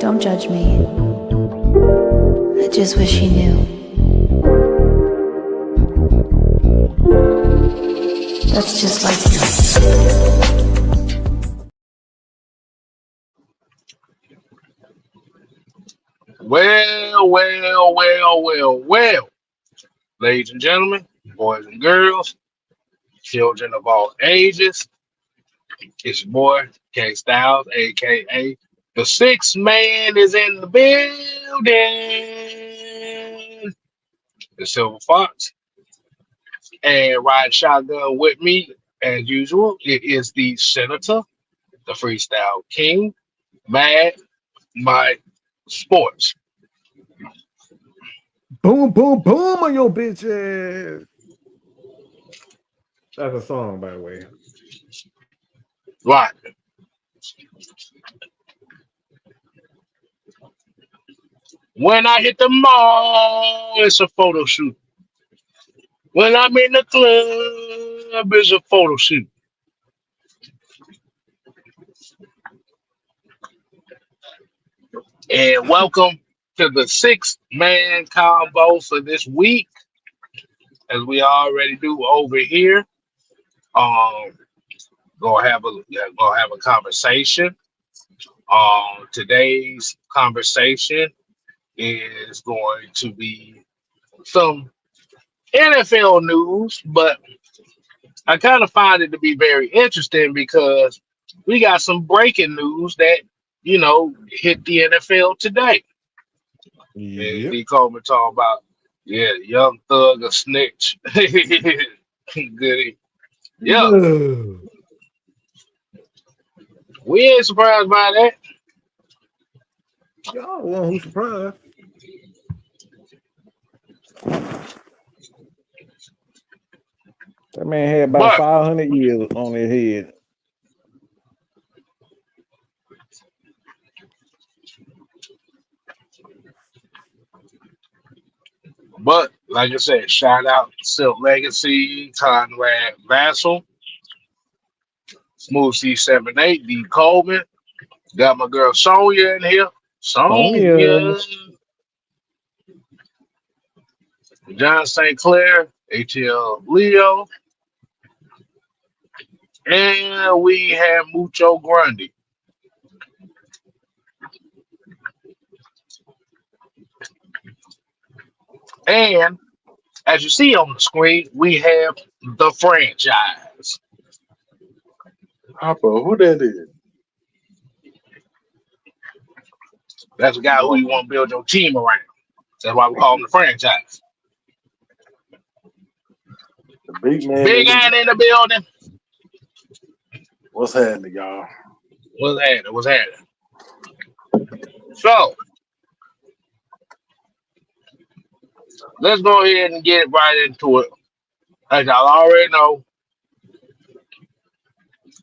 Don't judge me. I just wish he knew. That's just like you. Well. Ladies and gentlemen, boys and girls, children of all ages, it's your boy, K Styles, aka the sixth man is in the building. The Silver Fox. And riding shotgun with me, as usual, it is the Senator, the Freestyle King, Mad Mike Sports. Boom, boom, boom on your bitch ass. That's a song, by the way. Right. When I hit the mall, it's a photo shoot. When I'm in the club, it's a photo shoot. And welcome to the sixth man combo for this week, as we already do over here. Um, gonna have a conversation. Today's conversation is going to be some NFL news, but I kind of find it to be very interesting because we got some breaking news that hit the NFL today. And Yep. D. Coleman talking about, yeah, young thug a snitch. Goody. Yeah, No. we ain't surprised by that. Y'all one who's surprised. That man had about But 500 years on his head. like I said, shout out Silk Legacy, Conrad Vassal, Smooth C78, D. Coleman. Got my girl Sonya in here. Sonya. Sonya. John St. Clair, ATL Leo. And we have Mucho Grundy. And as you see on the screen, we have the franchise. Hopper, who that is? That's the guy who you want to build your team around. That's why we call him the franchise. The big man Big in Ant the in the building. What's happening, y'all? What's happening? So let's go ahead and get right into it. As y'all already know,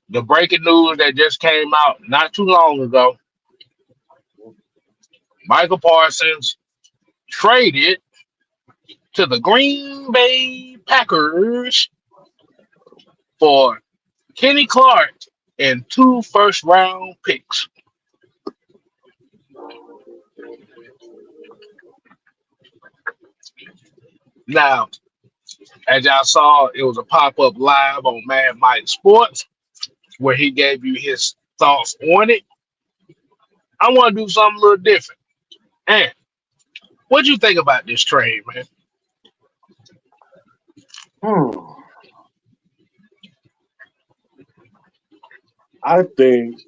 the breaking news that just came out not too long ago, Micah Parsons traded to the Green Bay Packers for Kenny Clark and two first round picks. Now, as y'all saw, it was a pop up live on Mad Mike Sports where he gave you his thoughts on it. I want to do something a little different. And what do you think about this trade, man? Hmm. I think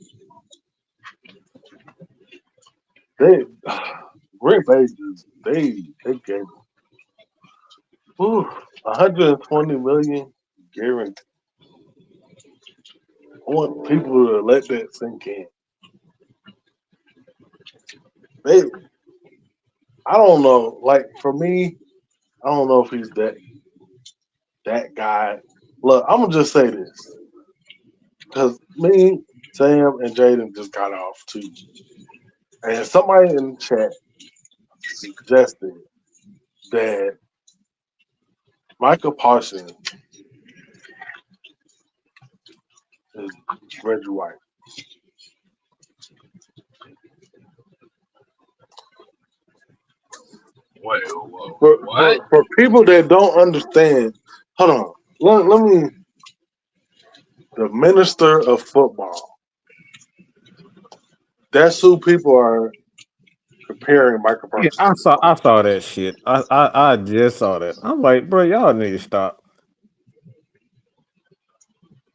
they Green Bay just they gave 120 million guaranteed. I want people to let that sink in. They, I don't know. Like for me, I don't know if he's that guy. Look, I'm gonna just say this because me, Sam, and Jaden just got off too, and somebody in the chat suggested that Micah Parsons is Reggie White. Wait, what? For people that don't understand, hold on. Let me. The minister of football. That's who people are comparing Micah Yeah, Parsons to. I saw that shit. I just saw that. I'm like, bro, y'all need to stop.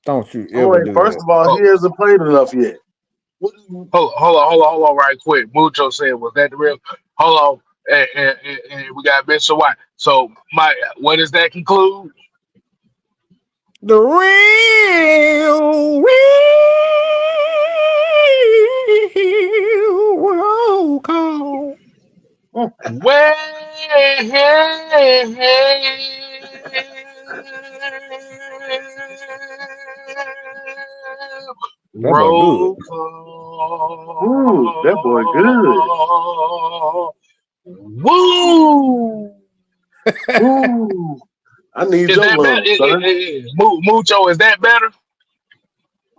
Don't you I'm ever like, do first that. of all, Oh, he hasn't played enough yet. hold on, right quick. Mucho said, was that the real? Hold on. And we got Mr. White. So, Mike, what does that conclude? The real roll call. Well, That boy good. roll Ooh, that boy good. call. Woo! Ooh, I need Is your that better? love, son. Mucho, is that better?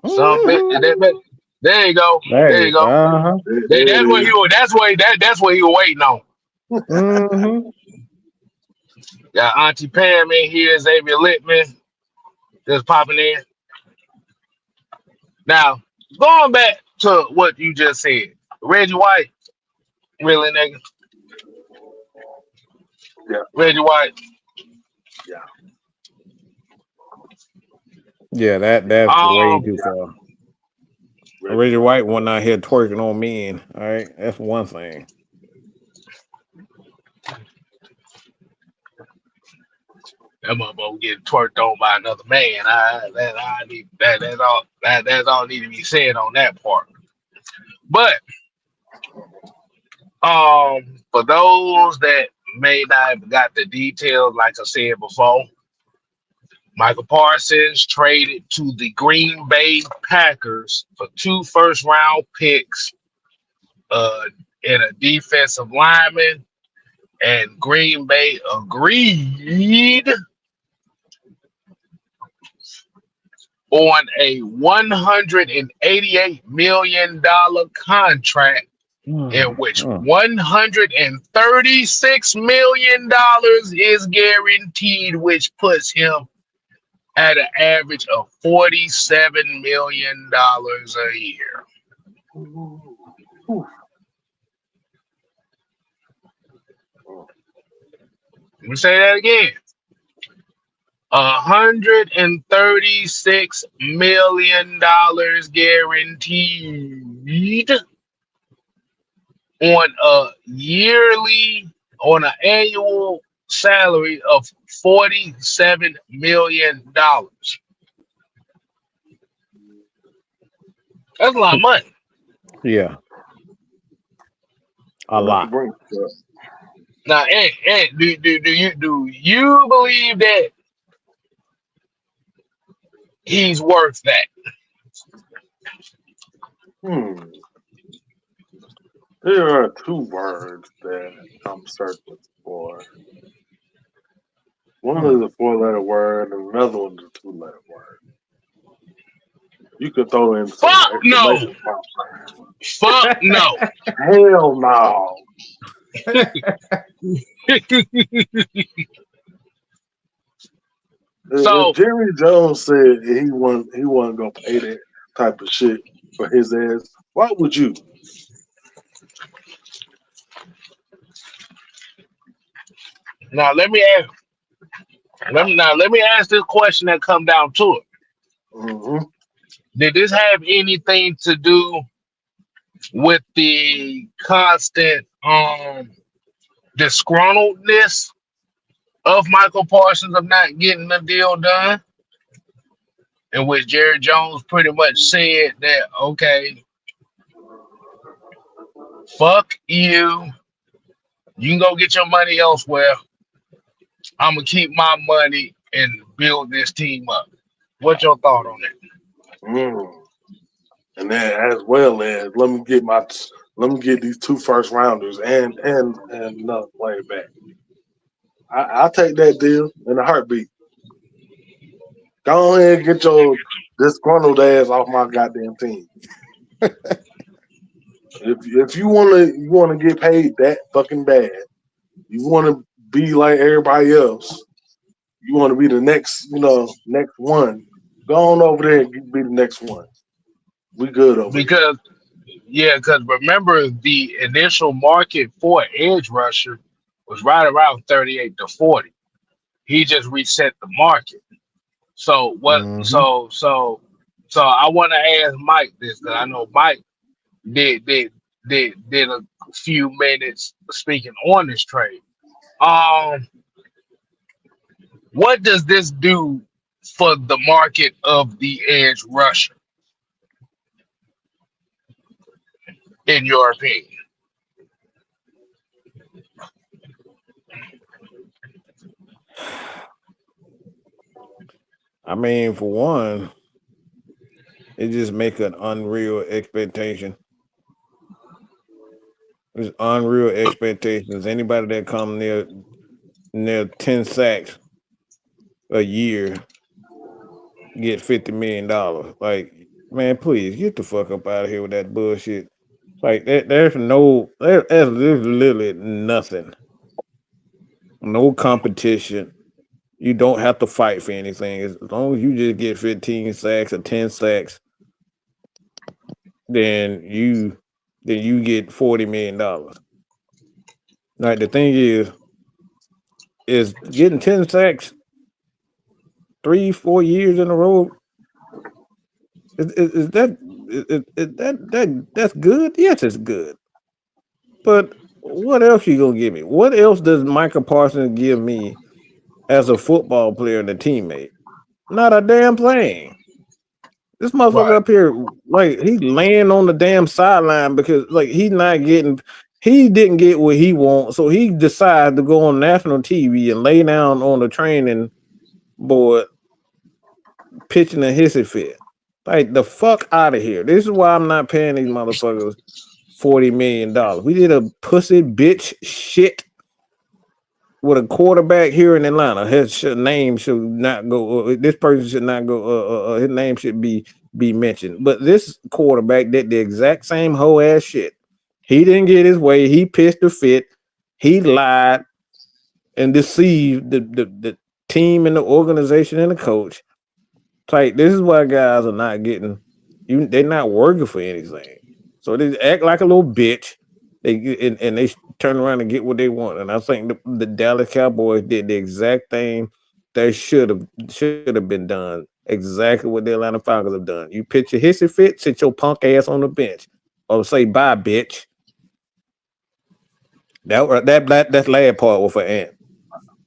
Something is that better? There you go. There you Hey, go. uh-huh. There That's it what is. he was. That's what he was waiting on. Mm-hmm. Got Auntie Pam in here, Xavier Littman just popping in. Now, going back to what you just said, Reggie White, really nigga, Yeah, Reggie White. yeah. Yeah, that's way Um, too far. Reggie Reggie White. White went out here twerking on men. All right, that's one thing. that motherfucker getting twerked on by another man. That's all need to be said on that part. But for those that may not have got the details, like I said before, Michael Parsons traded to the Green Bay Packers for 2 first-round picks, and a defensive lineman, and Green Bay agreed on a $188 million contract in which $136 million is guaranteed, which puts him at an average of $47 million a year. Ooh. Let me say that again. $136 million guaranteed on on an annual salary of $47 million. That's a lot of money. Yeah, a Enough to lot. bring. Yeah. Now, and do you believe that he's worth that? There are two words that I'm searching for. One is a 4-letter word, and another one is a 2-letter word. You could throw in some Fuck no. exclamation marks. Fuck no. Hell no. If So Jerry Jones said he wasn't gonna pay that type of shit for his ass, why would you? now let me ask this question that come down to it. Mm-hmm. Did this have anything to do with the constant disgruntledness of Michael Parsons of not getting the deal done? In which Jerry Jones pretty much said that, okay, fuck you. You can go get your money elsewhere. I'm gonna keep my money and build this team up. What's your thought on that? Mm. And then as well as let me get these 2 first rounders and another player back. I'll take that deal in a heartbeat. Go ahead and get your disgruntled ass off my goddamn team. If you wanna get paid that fucking bad, You want to be like everybody else. You want to be the next, next one. Go on over there and be the next one. We good over here. because because remember the initial market for edge rusher was right around 38 to 40. He just reset the market. So what? Mm-hmm. So I want to ask Mike this because I know Mike did did did a few minutes speaking on this trade. Um, what does this do for the market of the edge rusher, in your opinion? I mean, for one, it just make an unreal expectation. There's unreal expectations. Anybody that come near 10 sacks a year get $50 million. Like, man, please get the fuck up out of here with that bullshit. Like there's literally nothing. No competition. You don't have to fight for anything. As long as you just get 15 sacks or 10 sacks, then you get $40 million. Like the thing is getting 10 sacks 3-4 years in a row. Is that's good? Yes, it's good. But what else you gonna give me? What else does Micah Parsons give me as a football player and a teammate? Not a damn thing. This motherfucker Right. up here, like he laying on the damn sideline because like he didn't get what he wants, so he decided to go on national TV and lay down on the training board pitching a hissy fit. Like the fuck out of here. This is why I'm not paying these motherfuckers $40 million. We did a pussy bitch shit with a quarterback here in Atlanta. His name should not go. This person should not go. His name should be mentioned. But this quarterback did the exact same hoe ass shit. He didn't get his way. He pissed a fit. He lied and deceived the team and the organization and the coach. Like this is why guys are not getting. They're not working for anything. So they act like a little bitch. And they turn around and get what they want. And I think the Dallas Cowboys did the exact thing they should have been done. Exactly what the Atlanta Falcons have done. You pitch a hissy fit, sit your punk ass on the bench, or say bye, bitch. That last part was for Ant.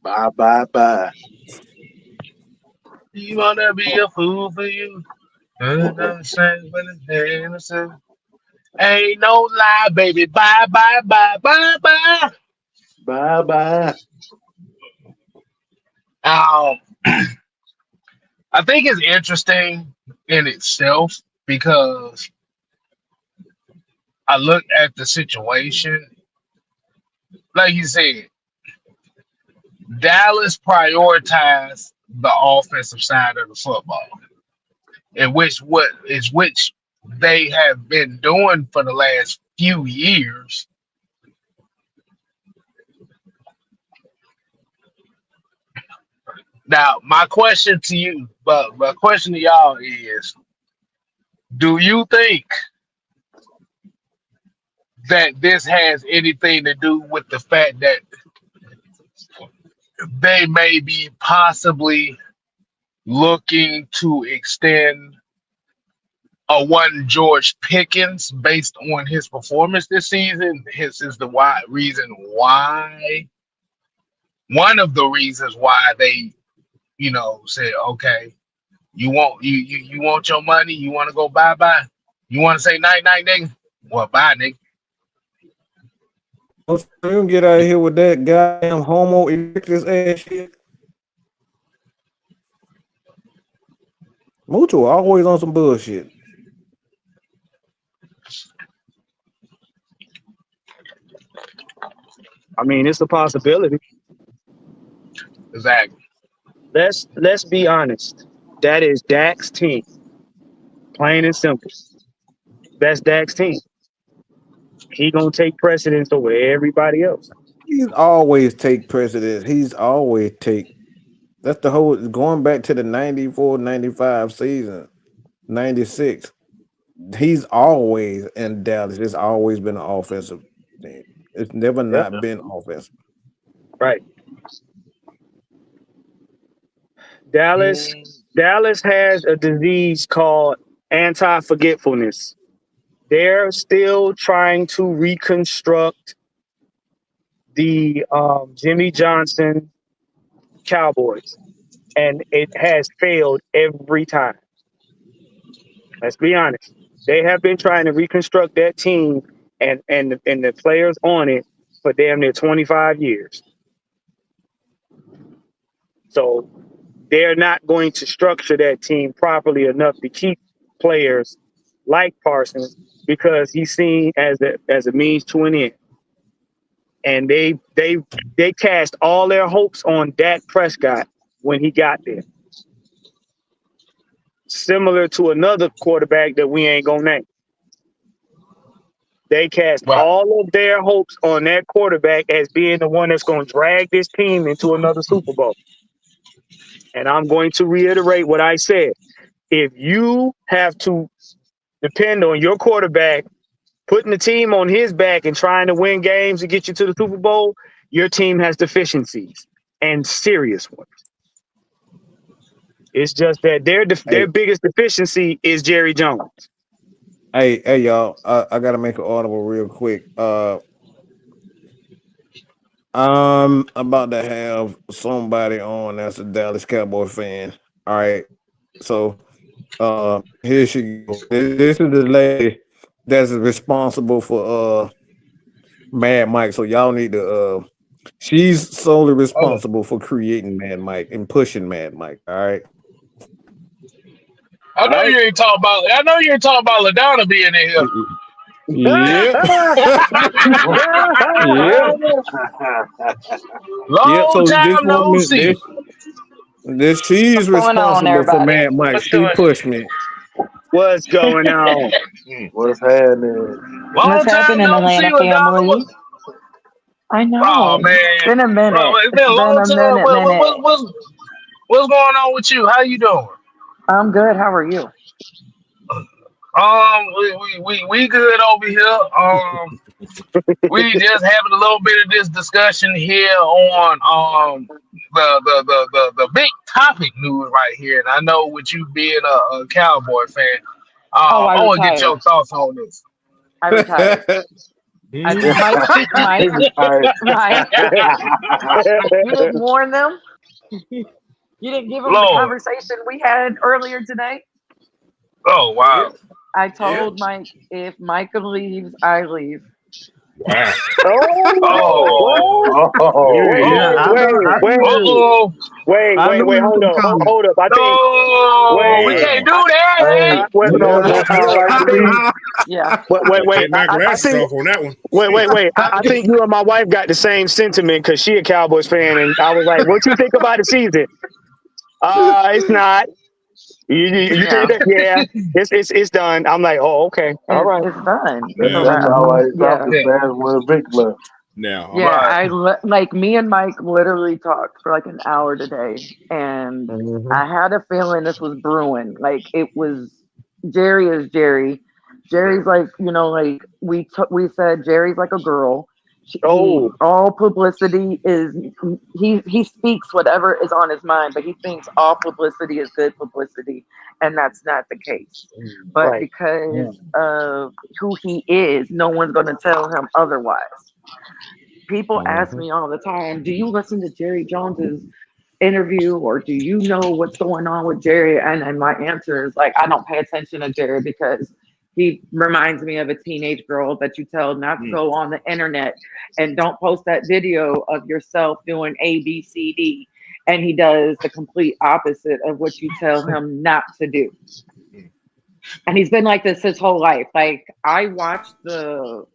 Bye, bye, bye. You wanna be a fool for you? Ain't no lie, baby. Bye, bye, bye, bye, bye. Bye, bye. Um, I think it's interesting in itself because I look at the situation. Like you said, Dallas prioritized the offensive side of the football, in which they have been doing for the last few years. Now, my question to you, but my question to y'all is: do you think that this has anything to do with the fact that they may be possibly looking to extend a one George Pickens based on his performance this season? His is the one of the reasons why they, said, okay, you want your money, you want to go bye bye, you want to say night night, nigga. Well, bye, nigga. You don't get out of here with that goddamn homo erectus ass shit. Mucho always on some bullshit. I mean, it's a possibility. Exactly. Let's be honest. That is Dak's team, plain and simple. That's Dak's team. He gonna take precedence over everybody else. He's always take precedence. He's always take. That's the whole going back to the 94, 95 season, 96. He's always in Dallas. It's always been an offensive team. It's never Yep. not been offensive. Right. Dallas has a disease called anti-forgetfulness. They're still trying to reconstruct the Jimmy Johnson Cowboys, and it has failed every time. Let's be honest. They have been trying to reconstruct that team and the players on it for damn near 25 years. So they're not going to structure that team properly enough to keep players like Parsons because he's seen as a means to an end. And they cast all their hopes on Dak Prescott when he got there. Similar to another quarterback that we ain't gonna name. They cast Right. all of their hopes on that quarterback as being the one that's going to drag this team into another Super Bowl. And I'm going to reiterate what I said. If you have to depend on your quarterback putting the team on his back and trying to win games to get you to the Super Bowl, your team has deficiencies and serious ones. It's just that their biggest deficiency is Jerry Jones. Hey, y'all! I gotta make an audible real quick. I'm about to have somebody on that's a Dallas Cowboy fan. All right, so here she goes. This is the lady that's responsible for Mad Mike. So y'all need to she's solely responsible for creating Mad Mike and pushing Mad Mike. All right. I know you ain't talking about LaDonna being in here. Yep. Yep. Yep. Long So this time no woman, see. this she's What's going on, responsible for everybody? Mad Mike. She pushed me. What's going on? What's happening? Long What's time happening, no see, Atlanta LaDonna. family? I know. Oh man, It's been a minute. it's been It's a been long a time. minute. What's going on with you? How you doing? I'm good. How are you? We good over here. We just having a little bit of this discussion here on the big topic news right here. And I know with you being a Cowboy fan, Oh, I I want to get your retired. thoughts on this. I retired. Mike, right? You didn't warn them. You didn't give them the Lord, conversation we had earlier today. oh wow. I told Mike, if Micah leaves, I leave. Wow. Oh, Yeah, I uh-oh. Wait, hold up. I think No, we wait. can't do that. Hey. I think Yeah. wait. Take back I glasses think off on that one. wait. I think you and my wife got the same sentiment because she a Cowboys fan, and I was like, "What you think about the season?" It's not. You think that? Yeah, it's done. I'm like, oh, okay, all right. It's done. Yeah. That's how like Yeah. Falcons fans when Vic left. Now, Yeah, like me and Mike literally talked for like an hour today, and I had a feeling this was brewing. Like it was. Jerry is Jerry. Jerry's like like we said Jerry's like a girl. Oh. All publicity is he speaks whatever is on his mind, but he thinks all publicity is good publicity, and that's not the case. But Right. because of who he is, no one's going to tell him otherwise. People ask me all the time, do you listen to Jerry Jones's interview or do you know what's going on with Jerry? And my answer is like, I don't pay attention to Jerry because he reminds me of a teenage girl that you tell not to go on the internet and don't post that video of yourself doing A, B, C, D. And he does the complete opposite of what you tell him not to do. And he's been like this his whole life. Like I watched the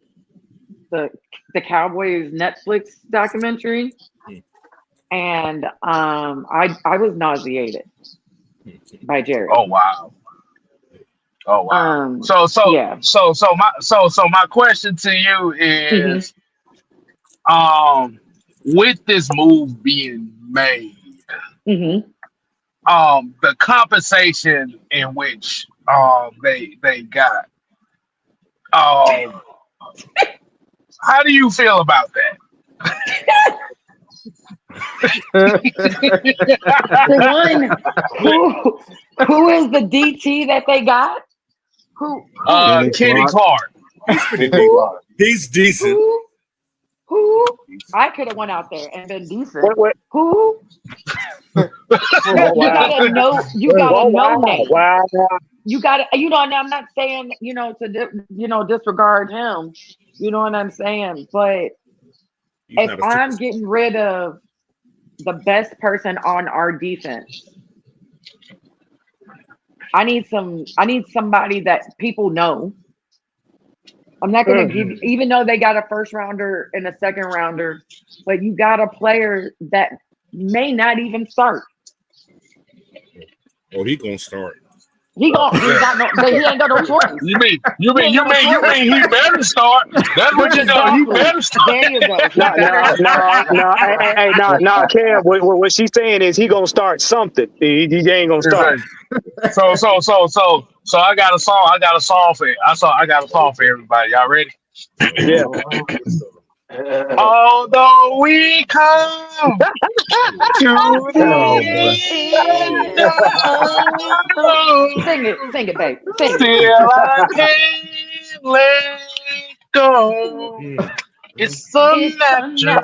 Cowboys Netflix documentary, and I was nauseated by Jerry. Oh wow. So yeah. my question to you is with this move being made, Mm-hmm. the compensation in which they got, um, how do you feel about that? For one, who is the DT that they got? Who Kenny Kenny Clark. Clark. He's pretty Kenny decent. Clark. He's decent. who? I could have went out there and been decent. What? Who? Oh, You wow. gotta know. You gotta Oh, know wow. name. Wow. You gotta. You know. And I'm not saying to disregard him. You know what I'm saying? But He's if not a I'm superstar. getting rid of the best person on our defense, I need somebody that people know. I'm not gonna give, even though they got a first rounder and a second rounder, but you got a player that may not even start. Oh, he gonna start. He ain't got no, but he ain't got no choice. You mean He ain't got no choice. he better start? That's what you know. He Exactly. better start. There you go. He No, better start. no, Cam. What she's saying is he gonna start something. He ain't gonna start. So I got a song. I got a song for it. I got a song for everybody. Y'all ready? Yeah. Although we come to Oh, the boy. end of Sing it, babe. Sing it. still I can't let go. It's It's unnatural.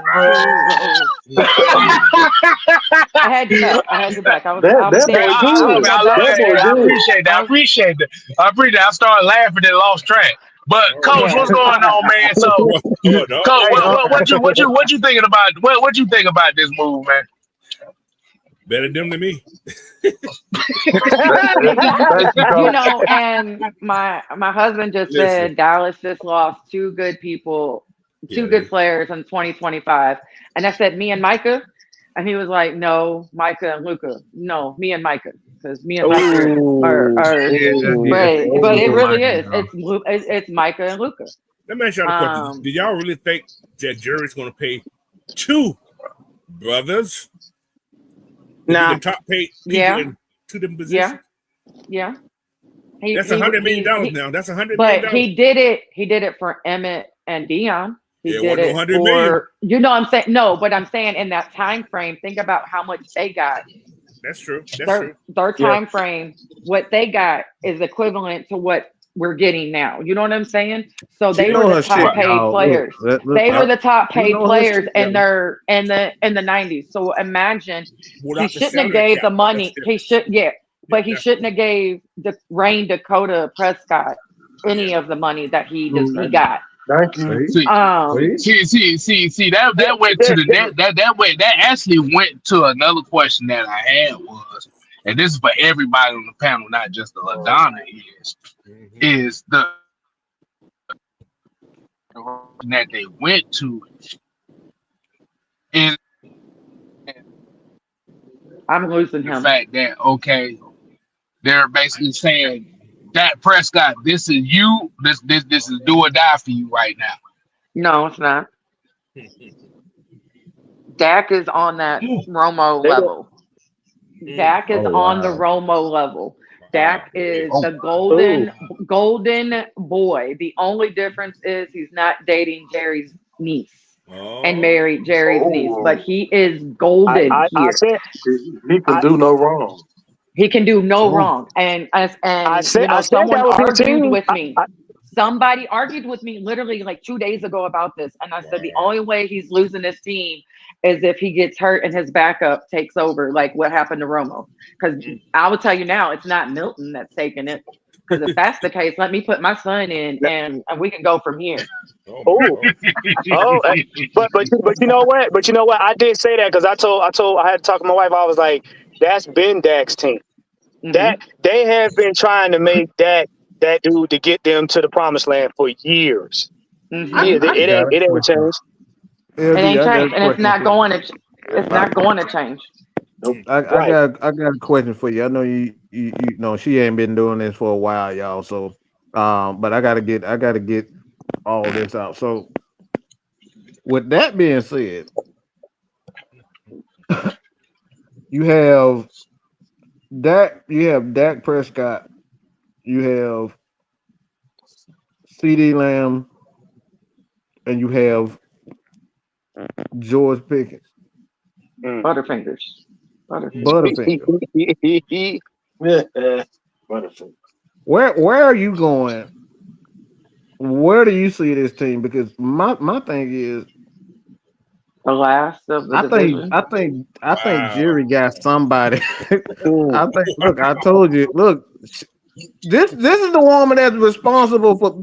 I had you back. I had you back. I was That Man, boy I love good. it. I love That it. boy I good. appreciate that. I appreciate that. I started laughing and lost track. But coach, Yeah. what's going on, man? So, Oh, no. coach, Hey, what you thinking about? What you think about this move, man? Better them than me. Thank you, coach. And my husband just Listen. said Dallas just lost two good people, two Yeah, good players in 2025. And I said, me and Micah. And he was like, no, Micah and Luca. No, me and Micah. Because me and Micah are Yeah. but it Oh, really my is. God. It's Micah and Luca. Let me ask y'all a question. Do y'all really think that Jerry's gonna pay two brothers to be nah. the top paid people Yeah. in two different positions? Yeah. That's $100 million now. That's $100 But million. he did it for Emmett and Dion. He Yeah, did wasn't it 100 for million. I'm saying no, but I'm saying in that time frame, think about how much they got. That's true. That's true. Their time frame, what they got is equivalent to what we're getting now. You know what I'm saying? So She they know were the her top shit, paid y'all. players. Look, They were the top she paid know her players shit, in y'all. the 90s. So imagine he Without the shouldn't have salary gave cap, the that's money. different. He should but he That's shouldn't have gave the Rain Dakota Prescott any of the money that he got. Thank you. See? See that went to the net that actually went to another question that I had was, and this is for everybody on the panel, not just the LaDonna, is the that they went to is I'm losing the him. fact that okay, they're basically saying that Prescott, this is you, this is do or die for you right now. No, it's not. Dak is on that Romo They go- level. Dak is Oh, on the wow. Romo level. Dak is Oh, the golden boy. The only difference is he's not dating Jerry's niece and married Jerry's niece, but he is golden I here. said He can do no wrong. He can do no Oh. wrong. And I said someone that was his argued team. with me. Somebody argued with me literally like 2 days ago about this. And I said the only way he's losing this team is if he gets hurt and his backup takes over, like what happened to Romo. Because I will tell you now, it's not Milton that's taking it. Because if that's the case, let me put my son in and we can go from here. Oh, but you know what? But you know what? I did say that because I had to talk to my wife. I was like, that's been Dak's team. That they have been trying to make that dude to get them to the promised land for years. Mhm. Yeah, it ain't changed. It ain't I got a changed, and it's question not for going you. to. It's not going to change. I got a question for you. I know you know she ain't been doing this for a while, y'all. So, but I gotta get all this out. So, with that being said, You have Dak. You have Dak Prescott. You have C.D. Lamb, and you have George Pickens. Butterfingers. Butterfinger. Yeah, Butterfinger. Where are you going? Where do you see this team? Because my thing is, The last of the I think division. I think I think Wow. Jerry got somebody. Mm. I think. Look, I told you. Look, this is the woman that's responsible for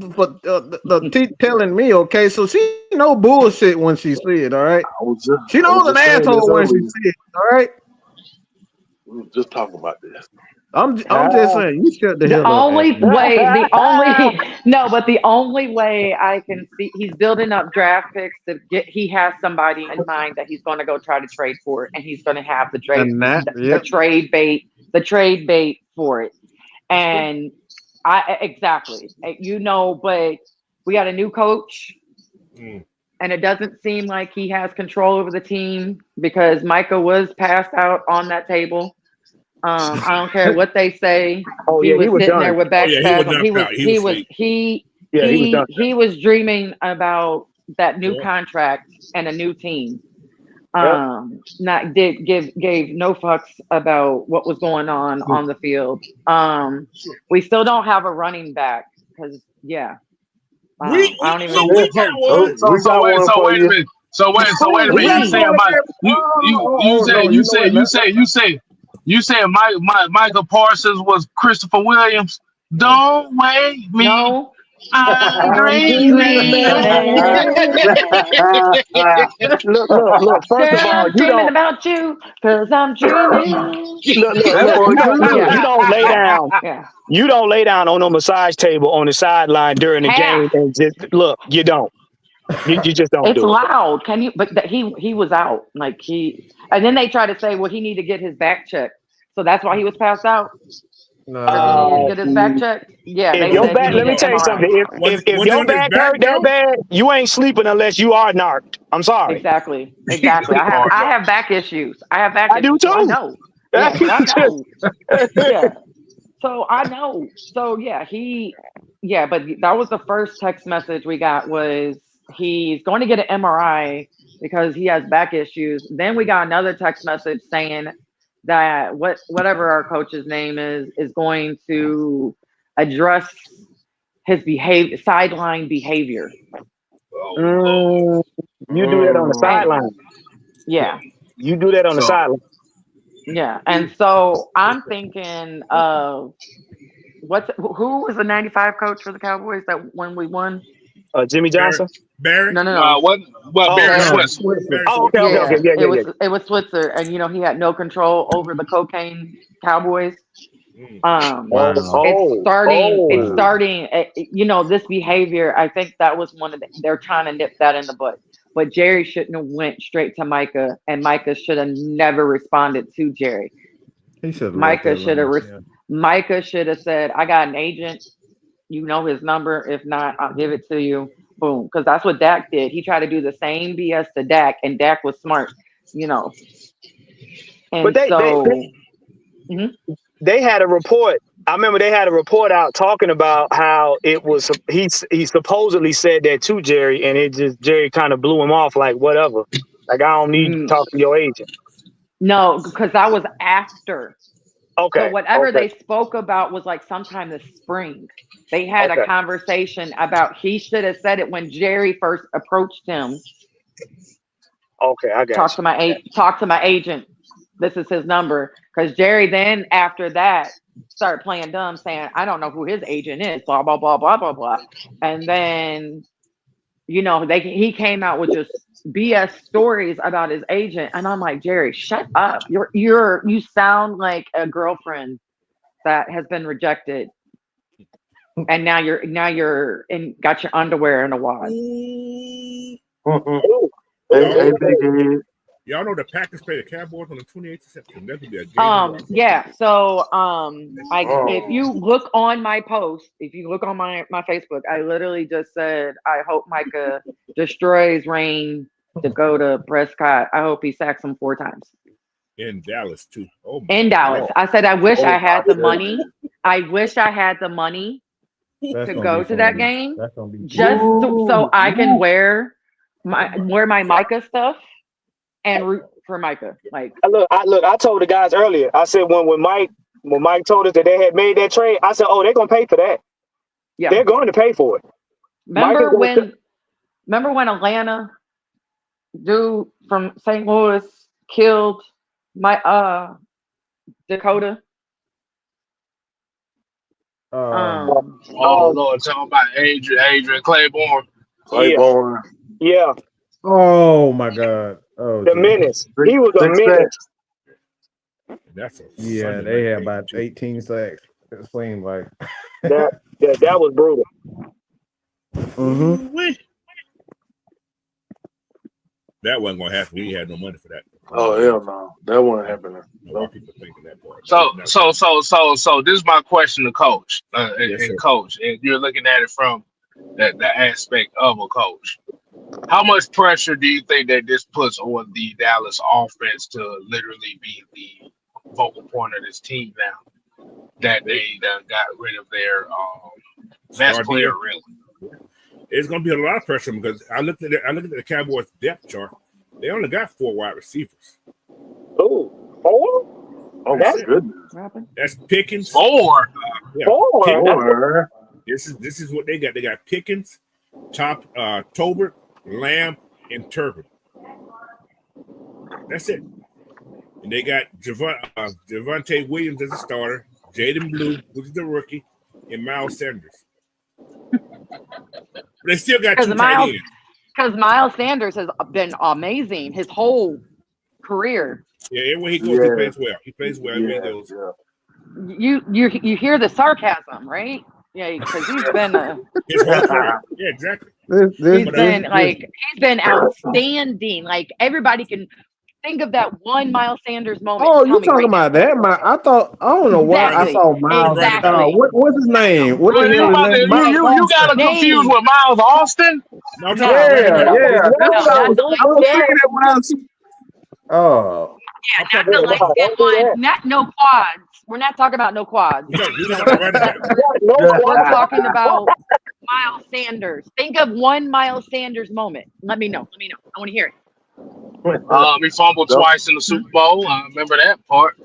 telling me. Okay, so she no bullshit when she see it. All right, I was just she I was knows an just saying this asshole when she earlier. see it. All right, We were just talking about this. I'm just saying you shut the The hell up, only Acme. way, the only no, but the only way I can see he's building up draft picks to get. He has somebody in mind that he's going to go try to trade for, and he's going to have the trade, And that, the yep. trade bait for it. And I exactly, but we got a new coach, Mm. and it doesn't seem like he has control over the team because Micah was passed out on that table. I don't care what they say. Oh He yeah, he was was sitting there done. with Oh back yeah, he was spasm. knocked out. He was asleep. Yeah, he was done. He was dreaming about that new Yeah. contract and a new team. Yep. Not did gave no fucks about what was going on the field. We still don't have a running back because We I we don't even. we, Yeah, we got oh, one. we got one So for wait a you. minute. So wait a Who minute. You got We saying my quarterback? Oh, no, you know what? you said Micah Parsons was Christopher Williams. Don't wake me. no. I'm I'm dreaming. dreaming. Look. First of Girl, all, I'm dreaming about you because I'm dreaming. That look. boy good. You don't lay down. Yeah. You don't lay down on a massage table on the sideline during the Half. game and just look. You don't. You just don't It's do it. loud. Can you? But he was out. And then they try to say, well, he needed to get his back checked, so that's why he was passed out because he needed to Uh, get his back checked. Yeah, if they your said he back, let me needed tell an you MRI. something. If Was it your on his back back hurt that though? bad, you ain't sleeping unless you are narked. I'm sorry. Exactly. Hard I though. have back issues. I have back I do issues, so I too. know. Yeah, so I know. Yeah, so I know. So but that was the first text message we got was he's going to get an MRI because he has back issues. Then we got another text message saying that whatever our coach's name is going to address his sideline behavior. Oh Lord. Mm, you do that on the And sideline. yeah, You do that on the So sideline. yeah. And so I'm thinking of who was the 95 coach for the Cowboys that when we won? Jimmy Barry. Johnson. Barry. No. what Oh, Barry Barry. Switzer. Switzer. Barry oh, Switzer. okay. Yeah, Yeah. it was Switzer, and he had no control over the cocaine Cowboys. Mm. Wow. It's Wow. starting. This behavior. I think that was one of they're trying to nip that in the butt. But Jerry shouldn't have went straight to Micah, and Micah should have never responded to Jerry. He should have left Micah that should have. alone. Yeah. Micah should have said, "I got an agent. You know his number. If not, I'll give it to you." Boom. Because that's what Dak did. He tried to do the same BS to Dak, and Dak was smart. You know. But And so. Mhm. they had a report. I remember they had a report out talking about how it was. He supposedly said that to Jerry, and it just Jerry kind of blew him off like whatever. Like I don't need to Mm, talk to your agent. no, because that was after. So Okay. whatever they spoke about was like sometime this spring. They had a Okay. conversation about he should have said it when Jerry first approached him. Okay. I got you. Talk to my agent. This is his number. Because Jerry then after that started playing dumb, saying, I don't know who his agent is, blah, blah, blah, blah, blah, blah. And then, he came out with just BS stories about his agent. And I'm like, Jerry, shut up. You sound like a girlfriend that has been rejected. And now you're got your underwear in a wad. Ooh. Hey, big head. Y'all know the Packers play the Cowboys on the 28th of September. That could be a game. Yeah. So if Oh. you look on my post, if you look on my Facebook, I literally just said I hope Micah destroys Rain to go to Prescott. I hope he sacks him 4 times. In Dallas too. Oh my In Dallas. God. I said, I wish I had the my money. I wish I had the money That's to gonna go be to that fun. game That's gonna be just so I can Ooh. wear my Micah stuff and root for Micah. Like, I told the guys earlier. I said when Mike told us that they had made that trade, I said, oh, they're gonna pay for that. yeah. They're going to pay for it. Mike is Remember when Atlanta dude from St. Louis killed my Dakota? Oh Lord, talking about Adrian Claiborne. Claiborne. Yeah. Oh my God. Oh, The geez. menace. He was a menace. That's a Yeah, Sunday they night had game, about too. 18 sacks. It seemed like. That was brutal. Ooh-wee. That wasn't gonna happen. We had no money for that. Oh hell no, that wasn't happening. A lot of people thinking that part. So this is my question to Coach, Yes, sir. and Coach, and you're looking at it from the aspect of a coach. How much pressure do you think that this puts on the Dallas offense to literally be the focal point of this team now that they got rid of their best Star player? deal. Really, It's gonna be a lot of pressure because I looked at the Cowboys depth chart. They only got 4 wide receivers. Oh, 4? Oh That's my it. goodness. That's Pickens. 4. Yeah, 4. Or This is what they got. They got Pickens, Tolbert, Lamb, and Turbin. That's it. And they got Javonte Williams as a starter, Jaden Blue, which is the rookie, and Miles Sanders. But they still got 2 tight ends. Because Miles Sanders has been amazing his whole career. Yeah, everywhere he goes, he plays well. He plays well everywhere he goes. You hear the sarcasm, right? Yeah, because he's been His whole career. Yeah, exactly. he's been outstanding. Like, everybody can think of that one Miles Sanders moment. Oh, Tell you me talking right about that? I don't know why I Exactly. saw Miles. Exactly. What's his name? What Well, the hell is his name? you got him confused with Miles Austin. No, I'm No, talking Yeah, about yeah. That's what I not the was thinking that when I was. Oh, Yeah, not the light skin one. Not no quads. We're not talking about no quads. He's talking No, about running back. we're talking about Miles Sanders. Think of one Miles Sanders moment. Let me know. I want to hear it. He fumbled twice in the Super Bowl. I remember that part.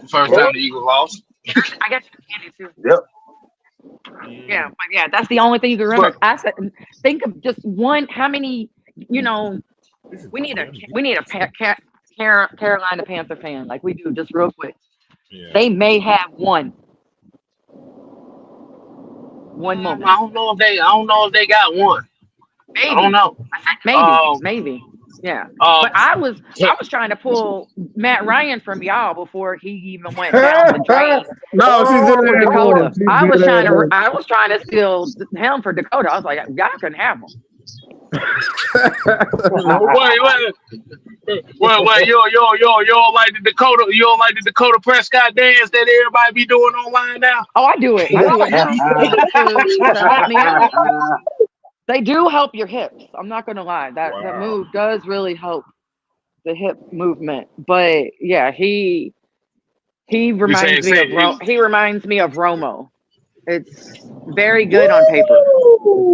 First time the Eagles lost. I got you candy too. Yep. Yeah, but yeah, that's the only thing you can remember. I said, think of just one. How many? We need a Carolina Panther fan like we do. Just real quick. Yeah. They may have one moment. I don't know if they got one. Maybe. I don't know. Maybe. Yeah. But I was trying to pull Matt Ryan from y'all before he even went down the drain. no, she's in For there. Dakota. I was trying to steal him for Dakota. I was like, y'all couldn't have him. Wait, you don't like the Dakota? You don't like the Dakota Prescott dance that everybody be doing online now? Oh, I do it. To help me out. They do help your hips. I'm not gonna lie. That move does really help the hip movement. But yeah, he reminds me of Romo. It's very good on paper.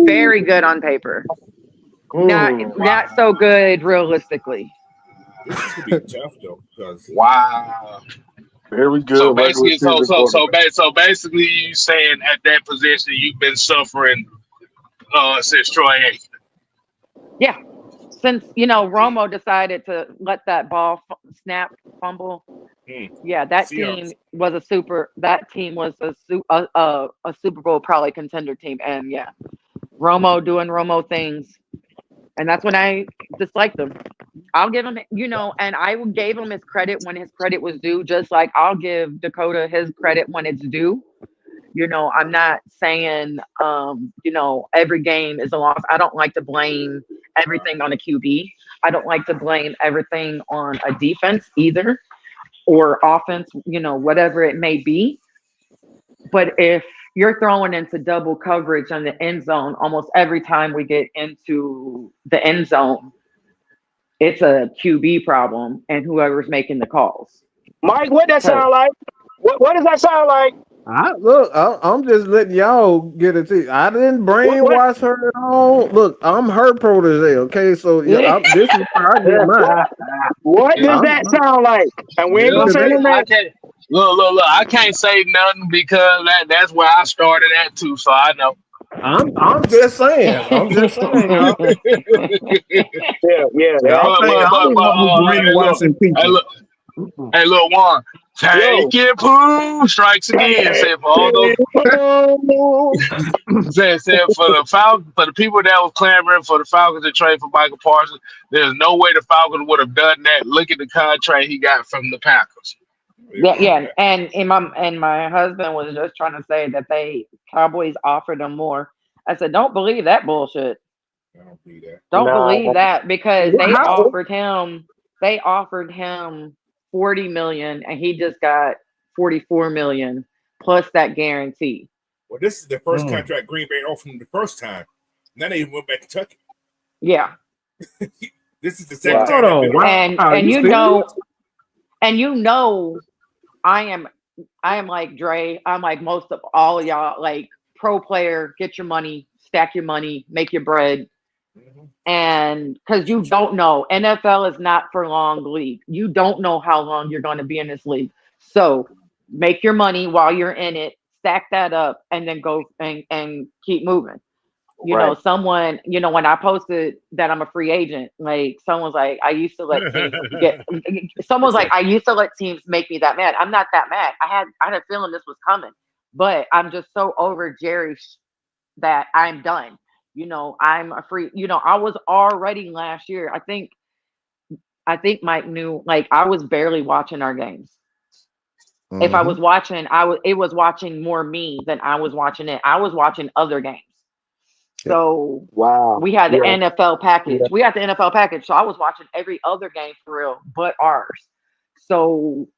Very good on paper. Not so good realistically. This is gonna be tough though, because very good. So basically, you saying at that position you've been suffering since Troy Aikman. Yeah, since Romo decided to let that ball snap fumble. Yeah, that team was a Super Bowl probably contender team, and yeah, Romo doing Romo things, and that's when I disliked him. I'll give him, and I gave him his credit when his credit was due, just like I'll give Dakota his credit when it's due. I'm not saying, every game is a loss. I don't like to blame everything on a QB. I don't like to blame everything on a defense either, or offense, whatever it may be. But if you're throwing into double coverage on the end zone almost every time we get into the end zone, It's a QB problem and whoever's making the calls. Mike, what that sound like? What does that sound like? I'm just letting y'all get it. I didn't What? brainwash her at all. Look, I'm her protege. Okay, so yeah, this is where I get mine. What does that sound like? And we ain't gonna say no I name. can't look. I can't say nothing because that's where I started at too. So I know. I'm just saying. I'm just saying, y'all. Yeah. Y'all think I'm the one who's brainwashing people. Hey, look, one. Yo. Take it, poo. Strikes again. Say for all those. Said for the Falcons, for the people that was clamoring for the Falcons to trade for Micah Parsons, there's no way the Falcons would have done that. Look at the contract he got from the Packers. Yeah, and my husband was just trying to say that Cowboys offered him more. I said, don't believe that bullshit. I don't believe that. Don't believe that because they How? offered him 40 million and he just got 44 million plus that guarantee. Well, this is the first contract Green Bay offered him the first time. Now they went back to Kentucky. Yeah. This is the second time. And you know, I am like Dre. I'm like most of all of y'all, like pro player, get your money, stack your money, make your bread. And because you don't know, NFL is not for long league. You don't know how long you're going to be in this league. So make your money while you're in it, stack that up, and then go and keep moving. You know, someone, you know, when I posted that I'm a free agent, like someone's like, I used to let teams I used to let teams make me that mad. I'm not that mad. I had a feeling this was coming, but I'm just so over Jerry that I'm done. You know, I'm a free, you know, I was already last year. I think Mike knew, like I was barely watching our games. If I was watching, it was watching more me than I was watching it. I was watching other games. So we had the NFL package. We had the NFL package. So I was watching every other game for real, but ours. So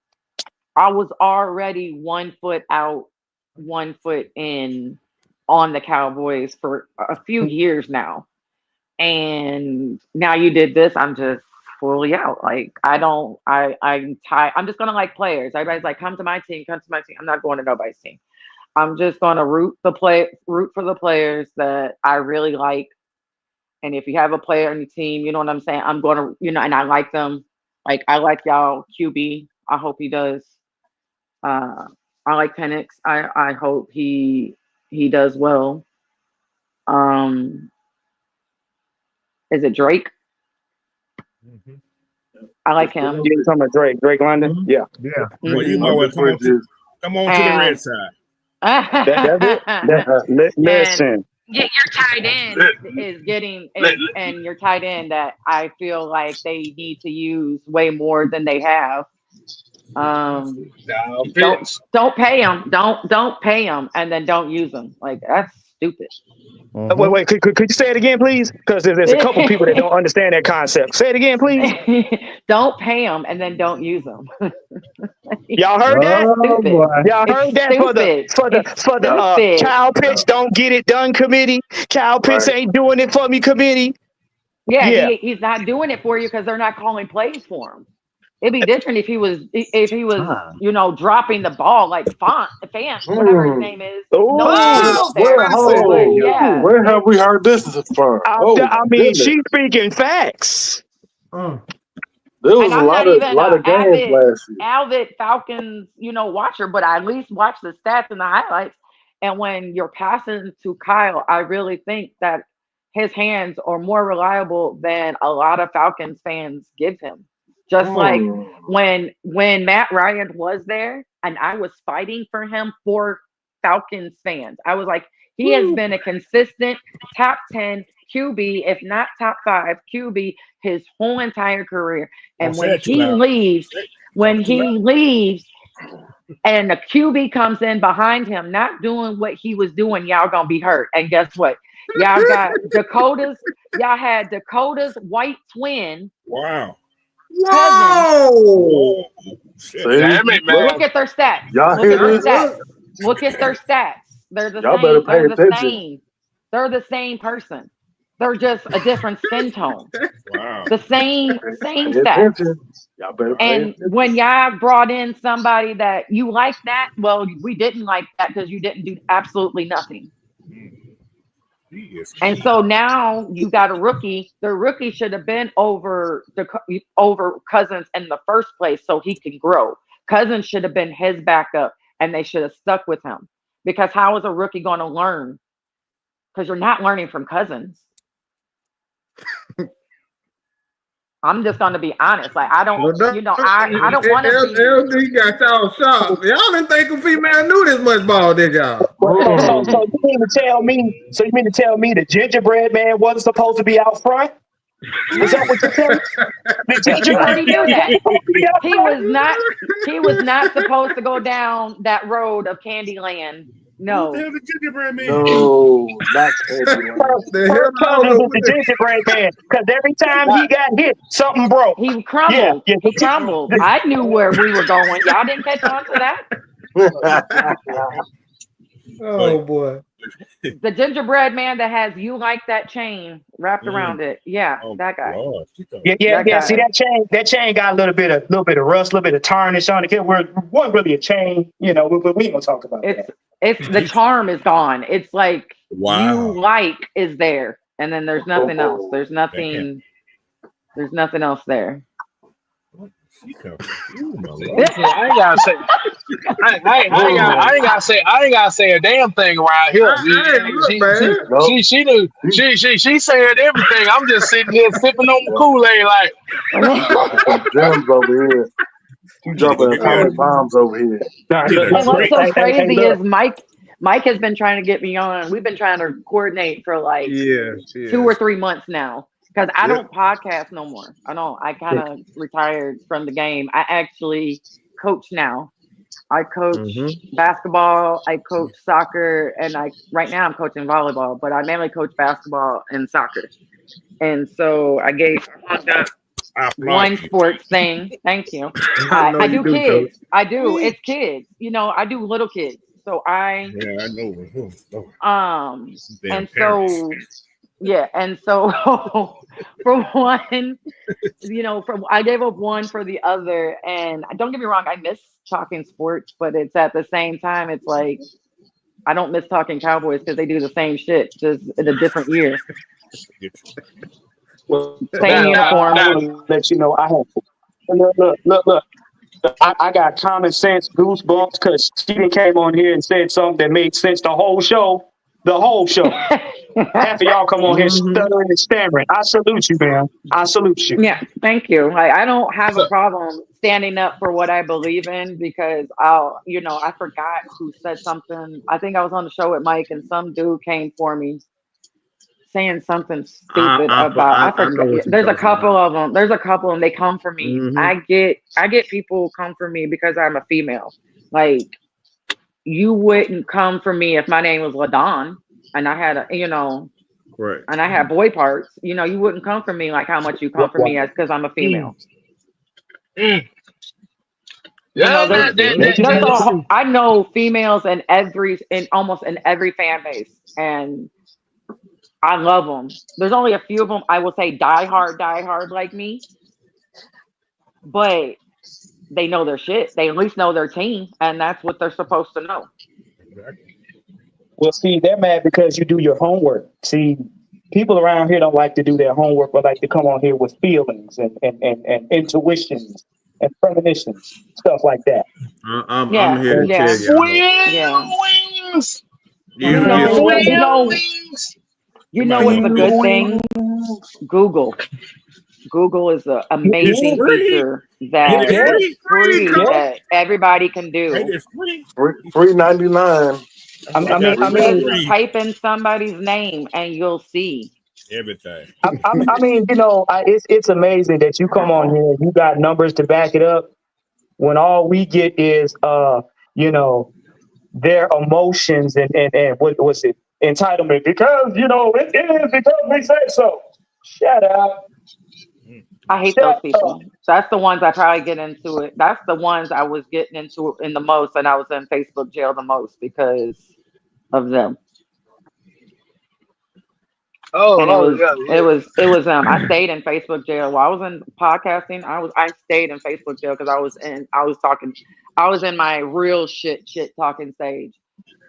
I was already 1 foot out, 1 foot in on the Cowboys for a few years now. And now you did this, I'm just fully out. Like I'm tired. I'm just gonna like players. Everybody's like, come to my team, come to my team. I'm not going to nobody's team. I'm just gonna root for the players that I really like. And if you have a player on your team, you know what I'm saying? I'm gonna, you know, and I like them. Like I like y'all QB. I hope he does. I like Penix. I hope he does well. Is it Drake? I like him. You're talking about Drake London? Yeah. Well, you know what? Come on to the red side. Listen. Your tight end is getting, and your tight end that I feel like they need to use way more than they have. Don't pay them. Don't pay them, and then don't use them. Like that's stupid. Wait. Could you say it again, please? Because there's a couple people that don't understand that concept. Say it again, please. Don't pay them and then don't use them. Y'all heard that? Y'all heard that for the Kyle Pitts don't get it done committee. Kyle Pitts ain't doing it for me committee. Yeah. He's not doing it for you because they're not calling plays for him. It'd be different if he was, you know, dropping the ball like Fant, whatever his name is. Where have we heard this from? I mean, she's speaking facts. There was a lot of games last year. Avid Falcons, you know, watcher, but I at least watch the stats and the highlights. And when you're passing to Kyle, I really think that his hands are more reliable than a lot of Falcons fans give him. Just like when Matt Ryan was there and I was fighting for him for Falcons fans. I was like, he has been a consistent top 10 QB, if not top 5 QB his whole entire career. And when he leaves and the QB comes in behind him, not doing what he was doing, y'all gonna be hurt. And guess what? Y'all got y'all had Dakota's white twin. Wow. Whoa! Look at their stats. Look at their stats. They're the same. They're the same person. They're just a different skin tone. Wow. The same Pay stats. attention. Y'all better pay And attention. when y'all brought in somebody that you like that, well, we didn't like that because you didn't do absolutely nothing. He is And so now you got a rookie. The rookie should have been over Cousins in the first place so he can grow. Cousins should have been his backup, and they should have stuck with him. Because how is a rookie going to learn? Because you're not learning from Cousins. I'm just going to be honest. Like I don't, I don't want to see. LD got y'all shocked. Y'all didn't think a female knew this much ball, did y'all? So you mean to tell me? So you mean to tell me the gingerbread man wasn't supposed to be out front? Is that what you're telling me? The You already knew that. gingerbread He was not supposed to go down that road of Candyland. Who No. the hell the gingerbread man? No, not Candyland. The hell Kirk all Cousins is over the this. gingerbread man because every time he got hit, something broke. He crumbled. Yeah. He crumbled. I knew where we were going. Y'all didn't catch on to that. Oh boy. The gingerbread man that has you like that chain wrapped around it. Yeah, Oh, that guy. Lord. Yeah. That See guy. that chain got a little bit of rust, a little bit of tarnish on it. It wasn't really a chain, but we ain't gonna talk about that. It's the charm is gone. It's like Wow. you like is there, and then there's nothing else. There's nothing else there. She come. Ooh, my Lord. Listen, I ain't gotta say. I ain't gotta say a damn thing around here. She knew. She said everything. I'm just sitting here sipping on the Kool-Aid like. Some gems over here. She dropping atomic bombs over here. And what's so crazy look. is Mike has been trying to get me on. We've been trying to coordinate for like 2 or 3 months now. Because I don't podcast no more. I kind of retired from the game. I actually coach now. I coach basketball. I coach soccer, and right now I'm coaching volleyball. But I mainly coach basketball and soccer. And so I plugged up one sports thing. Thank you. I do kids. Coach. I do. It's kids. I do little kids. So I know. And so. Yeah, and so for one, I gave up one for the other, and don't get me wrong, I miss talking sports, but it's at the same time, it's like I don't miss talking Cowboys because they do the same shit, just in a different year. Well, same uniform. I want to let you know I have look. I got common sense goosebumps because she came on here and said something that made sense the whole show. Half of y'all come on here stuttering and stammering. I salute you, man. I salute you. Yeah, thank you. I don't have a problem standing up for what I believe in because I forgot who said something. I think I was on the show with Mike and some dude came for me saying something stupid I forgot. There's a couple of them. They come for me. I get people come for me because I'm a female. Like you wouldn't come for me if my name was LaDon and I had right. And I had boy parts. You wouldn't come for me like how much you come for me as because I'm a female. I know females in almost every fan base, and I love them. There's only a few of them I will say die hard like me, but they know their shit. They at least know their team, and that's what they're supposed to know. Well, see, they're mad because you do your homework. See, people around here don't like to do their homework, but like to come on here with feelings and intuitions and premonitions, stuff like that. I'm here to tell you. Wings. You know what's a good thing? Google. Google is an amazing feature that is free that everybody can do. Free 99. I mean, type in somebody's name and you'll see everything. It's amazing that you come on here. You got numbers to back it up. When all we get is, their emotions and what was it? Entitlement because it is because we say so. Shut up. I hate those people. That's the ones I probably get into it. That's the ones I was getting into in the most, and I was in Facebook jail the most because of them. And Yeah. it was I stayed in Facebook jail while I was in podcasting. I stayed in Facebook jail because I was in my real shit talking stage.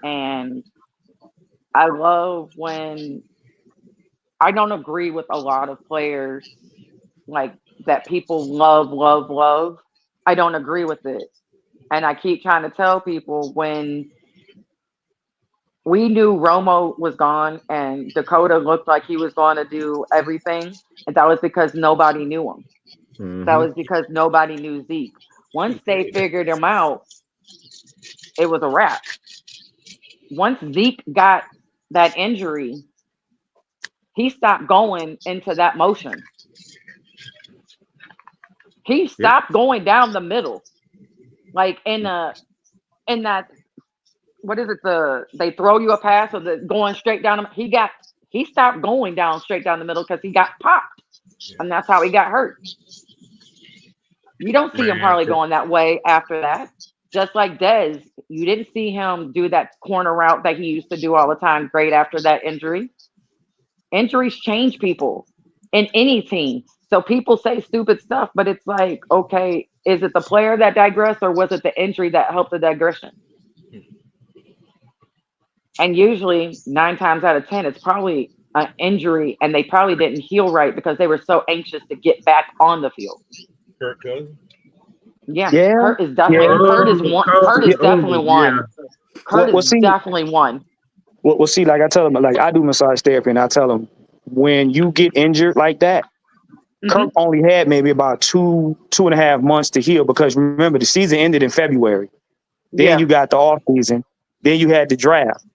And I love when I don't agree with a lot of players like that people love. I don't agree with it. And I keep trying to tell people when we knew Romo was gone and Dakota looked like he was going to do everything. And that was because nobody knew him. That was because nobody knew Zeke. Once they figured him out, it was a wrap. Once Zeke got that injury, he stopped going into that motion. He stopped going down the middle. Like in that, what is it? They throw you a pass or the going straight down. He stopped going down straight down the middle because he got popped, and that's how he got hurt. You don't see him hardly going that way after that. Just like Dez, you didn't see him do that corner route that he used to do all the time. Great after that injury. Injuries change people in any team. So people say stupid stuff, but it's like, okay, is it the player that digressed or was it the injury that helped the digression? And usually 9 times out of 10, it's probably an injury and they probably didn't heal right because they were so anxious to get back on the field. Kirk Cousins. Yeah. Kurt is definitely one. Kurt is definitely one. Kurt is definitely one. Well, see, like I tell them, like I do massage therapy, and I tell them when you get injured like that, Kirk only had maybe about 2.5 months to heal because remember the season ended in February. Then you got the off season. Then you had the draft.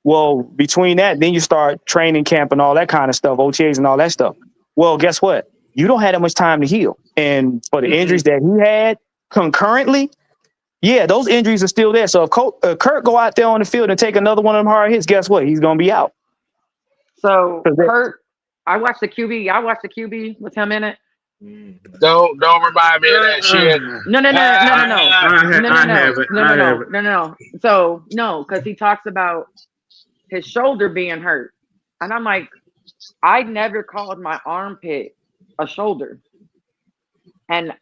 Well, between that, then you start training camp and all that kind of stuff, OTAs and all that stuff. Well, guess what? You don't have that much time to heal. And for the injuries that he had concurrently, yeah, those injuries are still there. So if Kirk go out there on the field and take another one of them hard hits, guess what? He's going to be out. So Kurt, I watched the QB with him in it. Don't remind me of that shit. No. So no, because he talks about his shoulder being hurt, and I'm like, I never called my armpit a shoulder, and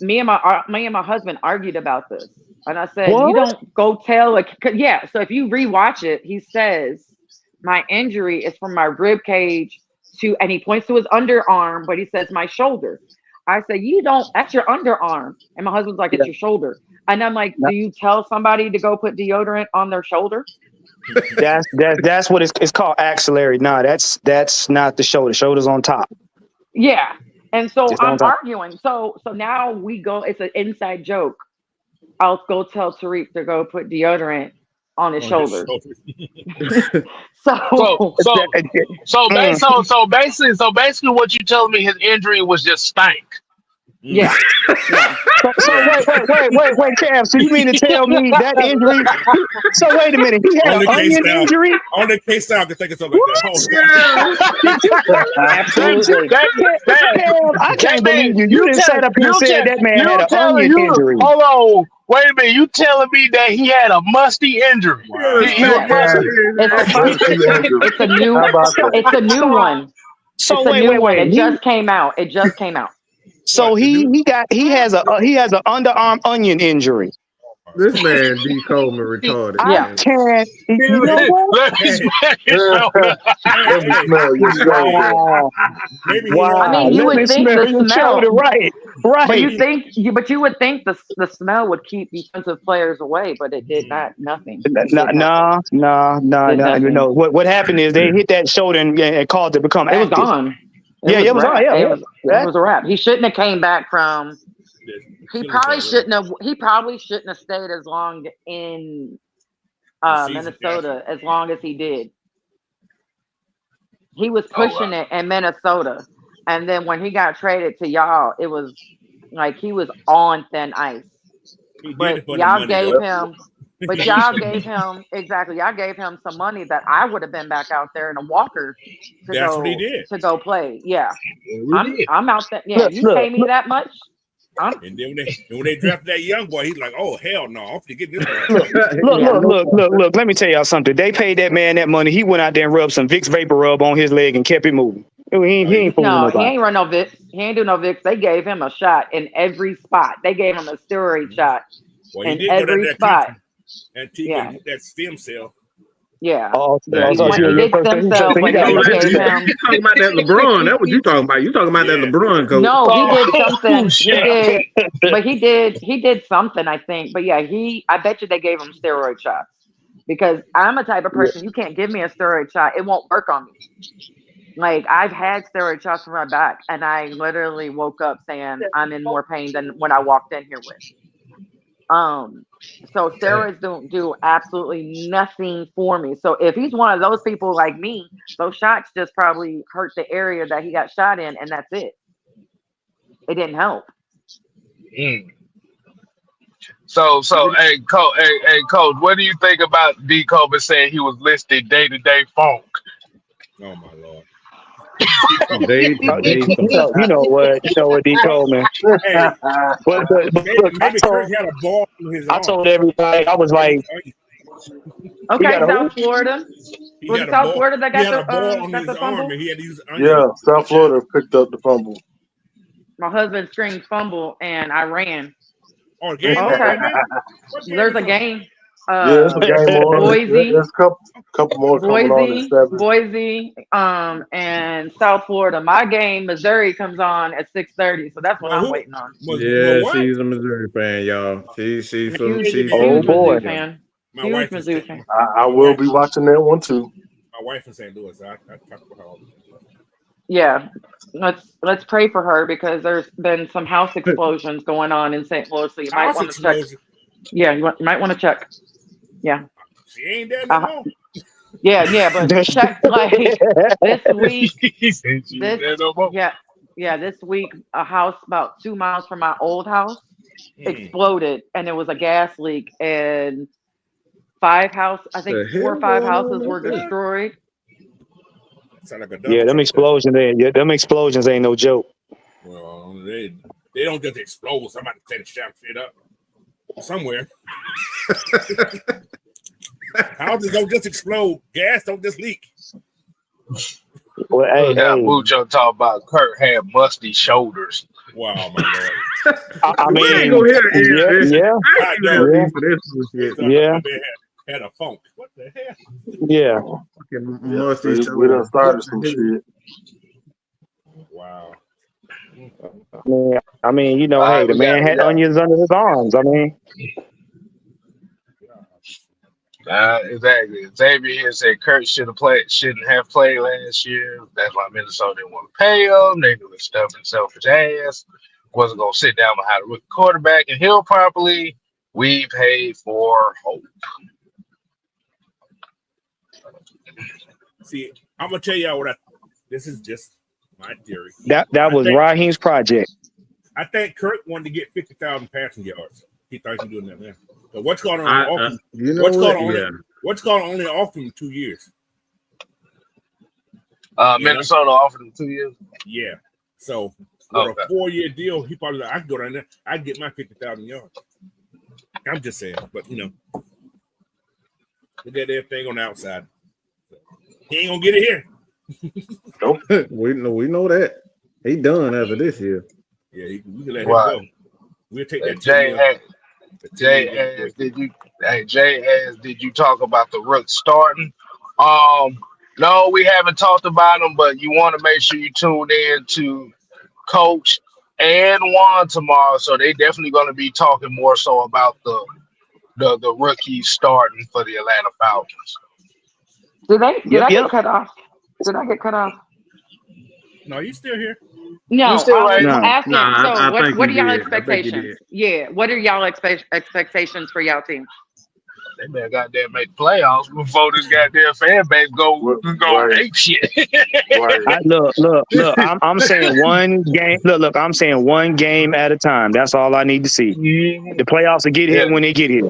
me and my husband argued about this, and I said, you don't go tell So if you rewatch it, he says my injury is from my rib cage and he points to his underarm, but he says my shoulder. I said, that's your underarm. And my husband's like, it's your shoulder. And I'm like, do you tell somebody to go put deodorant on their shoulder? That's what it's called, axillary. No, that's not the shoulder. Shoulder's on top. Yeah. And so I'm arguing. So now we go, it's an inside joke. I'll go tell Tariq to go put deodorant on his shoulder. So basically what you telling me his injury was just stank. Yeah. So wait, Cam. So you mean to tell me that injury? So wait a minute. He had an onion injury? On the case I can think of something like that. Absolutely. Cam, I can't believe you. You didn't set up and said that man had an onion injury. Hold on. Wait a minute. You telling me that he had a musty injury? It's a new one. So wait. It just came out. So he has an underarm onion injury. This man D. Coleman retarded. I can't. You know what? Wow. I mean, you would think the smell. Right. But you would think the smell would keep defensive players away, but it did not. Nothing. No. You know what happened is they hit that shoulder and caused it to become active. It was gone. It was gone. It was a wrap. He shouldn't have came back from. He probably shouldn't have stayed as long in Minnesota as long as he did. He was pushing it in Minnesota, and then when he got traded to y'all, it was like he was on thin ice. But y'all gave him. But y'all gave him Y'all gave him some money that I would have been back out there in a walker to go play. Yeah, I'm out there. Yeah, you pay me that much. And then when they drafted that young boy, he's like, "Oh hell no, I'm gonna get this man." Look. Let me tell y'all something. They paid that man that money. He went out there and rubbed some Vicks Vapor Rub on his leg and kept it moving. He ain't fooling No, he nobody. ain't run no Vicks. He ain't do no Vicks. They gave him a shot in every spot. They gave him a steroid shot Well, he in did go to every that spot. country and he get that stem cell. Yeah. Oh, Yeah. so He did stem cell, but You they talking gave him. about that LeBron? That's what you talking about. You talking about that LeBron coach? No, he did something. shit. He did something, I think. But yeah, I bet you they gave him steroid shots because I'm a type of person you can't give me a steroid shot. It won't work on me. Like I've had steroid shots for my back, and I literally woke up saying I'm in more pain than when I walked in here with. So steroids don't do absolutely nothing for me. So if he's one of those people like me, those shots just probably hurt the area that he got shot in, and that's it. It didn't help. So, hey, coach, what do you think about D. Kobe saying he was listed day-to-day funk? Oh my lord. You know what, D. Coleman. Hey, But maybe Kirk had a ball in his arm. I told everybody, I was like, okay, South Florida. Was it South Florida that got a ball on his the arm fumble? and he had to use South Florida picked up the fumble. My husband stringed fumble and I ran. Oh, game. Okay. There's a game. It's a game on. Boise. There's a couple more coming on at 7. Boise, and South Florida. My game, Missouri, comes on at 6:30, so that's what I'm waiting on. She's a Missouri fan, y'all. She's huge boy. Mizzou fan. My wife is Mizzou fan. I will be watching that one too. My wife in St. Louis. I talk about her all the time. Yeah, let's pray for her because there's been some house explosions going on in St. Louis, so you might want to check. Yeah, you might want to check. Yeah. She ain't there no more. Yeah, but check like this week. This week, a house about 2 miles from my old house exploded, and it was a gas leak, and 4 or 5 houses were destroyed. Them explosions ain't no joke. Well, they don't just explode. Somebody set the shit up somewhere. Houses don't just explode. Gas don't just leak. Well, hey. Mucho talk about Kurt had musty shoulders. Wow, my lord. I mean, ain't gonna hear it. Yeah. They had a funk. What the hell? Yeah. We done started some shit. Wow. I mean, hey, the man had onions under his arms. I mean. Exactly. Xavier here said Kurt shouldn't have played last year. That's why Minnesota didn't want to pay him. They knew his stuff and selfish ass. Wasn't gonna sit down behind a rookie quarterback and heal properly. We paid for hope. See, I'm gonna tell y'all this is just my theory. That was Raheem's project. I think Kirk wanted to get 50,000 passing yards. He thought he was doing that, man. So what's going on? What's going on? Only offered him 2 years. Minnesota offered him 2 years. Yeah. So with a 4-year deal, he probably I can go down there. I can get my 50,000 yards. I'm just saying, but look at everything on the outside. He ain't gonna get it here. Nope. we know that. He done after this year. Yeah, we can let him go. We'll take that. Jay asked, did you talk about the Rook starting? No, we haven't talked about them, but you want to make sure you tune in to Coach and Juan tomorrow. So they definitely going to be talking more so about the rookies starting for the Atlanta Falcons. Did I get cut off? Did I get cut off? No, you still here. No, you still I was right? asking. I What are y'all expectations? Yeah, what are y'all expectations for y'all team? They better goddamn make playoffs before this goddamn fan base go ape shit. Look. I'm saying one game. Look. I'm saying one game at a time. That's all I need to see. The playoffs will get here when they get here.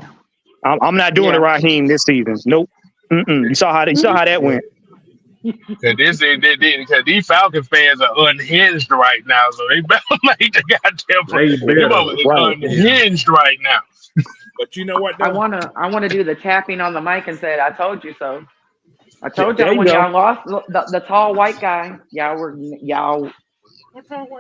I'm not doing it, Raheem, this season. Nope. You saw how that went. Because these Falcon fans are unhinged right now, so they better make the goddamn. They Them better. motherfuckers unhinged right now. But you know what? I Though? wanna do the tapping on the mic and say, "I told you so." I told There y'all you when go. y'all lost the tall white guy. Y'all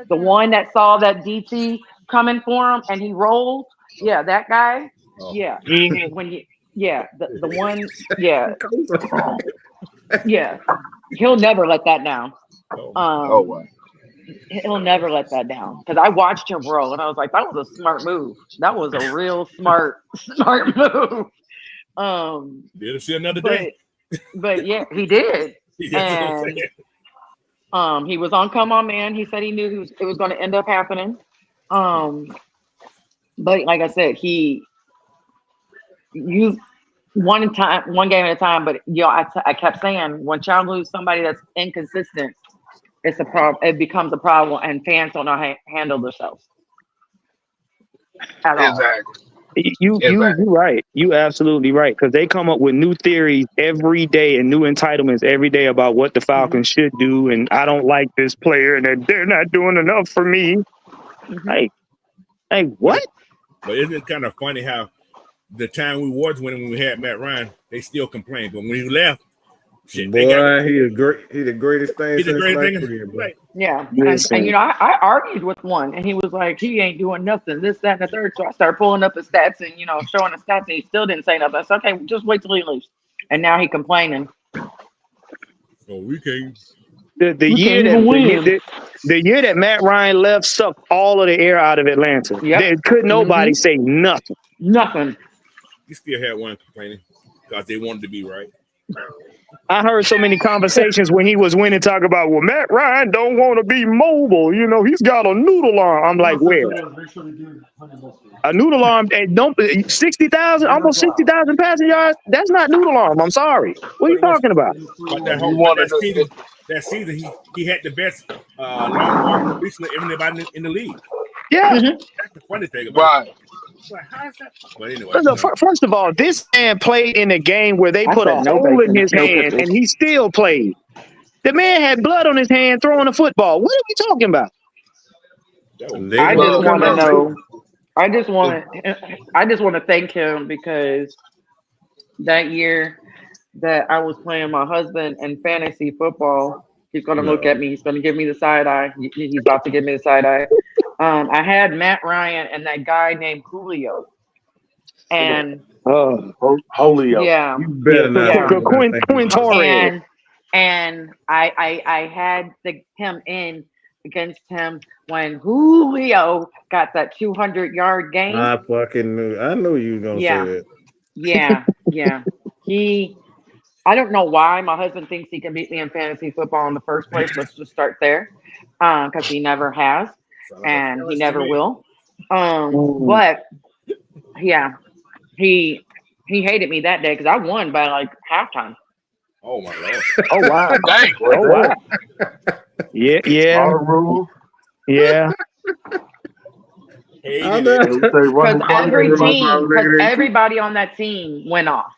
the one that saw that DT coming for him and he rolled. Yeah, that guy. Oh. Yeah, Mhm. when you the one. Yeah, yeah. He'll never let that down. Oh wow. He'll never let that down because I watched him roll and I was like, that was a smart move. That was a real smart move. Didn't see another but day. but yeah, he did. That's what I'm And saying. he was on Come On Man. He said he knew it was going to end up happening. But like I said, you one game at a time. But I kept saying, once y'all lose somebody that's inconsistent, it's a problem. It becomes a problem, and fans don't know how to handle themselves at all. Exactly. You right. You absolutely right. Because they come up with new theories every day and new entitlements every day about what the Falcons should do. And I don't like this player and they're not doing enough for me. Hey, what? But isn't it kind of funny how the time we was winning when we had Matt Ryan, they still complained. But when he left, shit, Boy, he's the greatest thing he's the since greatest sliced thing. bread, boy. Right. Yeah, Listen. and I argued with one, and he was like, he ain't doing nothing, this, that, and the third. So I started pulling up his stats and showing the stats, and he still didn't say nothing. I said, okay, just wait till he leaves. And now he complaining. So we can't. The year that Matt Ryan left sucked all of the air out of Atlanta. Yep. There could nobody say nothing. Nothing. You still had one complaining because they wanted to be right. I heard so many conversations when he was winning talk about, well, Matt Ryan don't want to be mobile. He's got a noodle arm. I'm like, where? A noodle arm and don't 60,000, almost 60,000 passing yards. That's not noodle arm. I'm sorry. What are you talking about? But that season, he had the best long ball completion of everybody in the league. Yeah. That's the funny thing about it. Like, how is that? But anyway. First of all, this man played in a game where they put a hole in his hand and he still played. The man had blood on his hand throwing a football. What are we talking about? I just want to know. I just want to thank him because that year that I was playing my husband in fantasy football, he's going to look at me. He's going to give me the side eye. He's about to give me the side eye. I had Matt Ryan and that guy named Julio. And Julio. Yeah. You better not. Quinn Torres. And I had him in against him when Julio got that 200-yard game. I fucking knew. I knew you were gonna say that. Yeah. I don't know why my husband thinks he can beat me in fantasy football in the first place. Let's just start there, because he never has, and he never will. But yeah, he hated me that day because I won by like halftime. Oh my lord! Oh wow! Oh wow! Yeah. Because everybody on that team went off.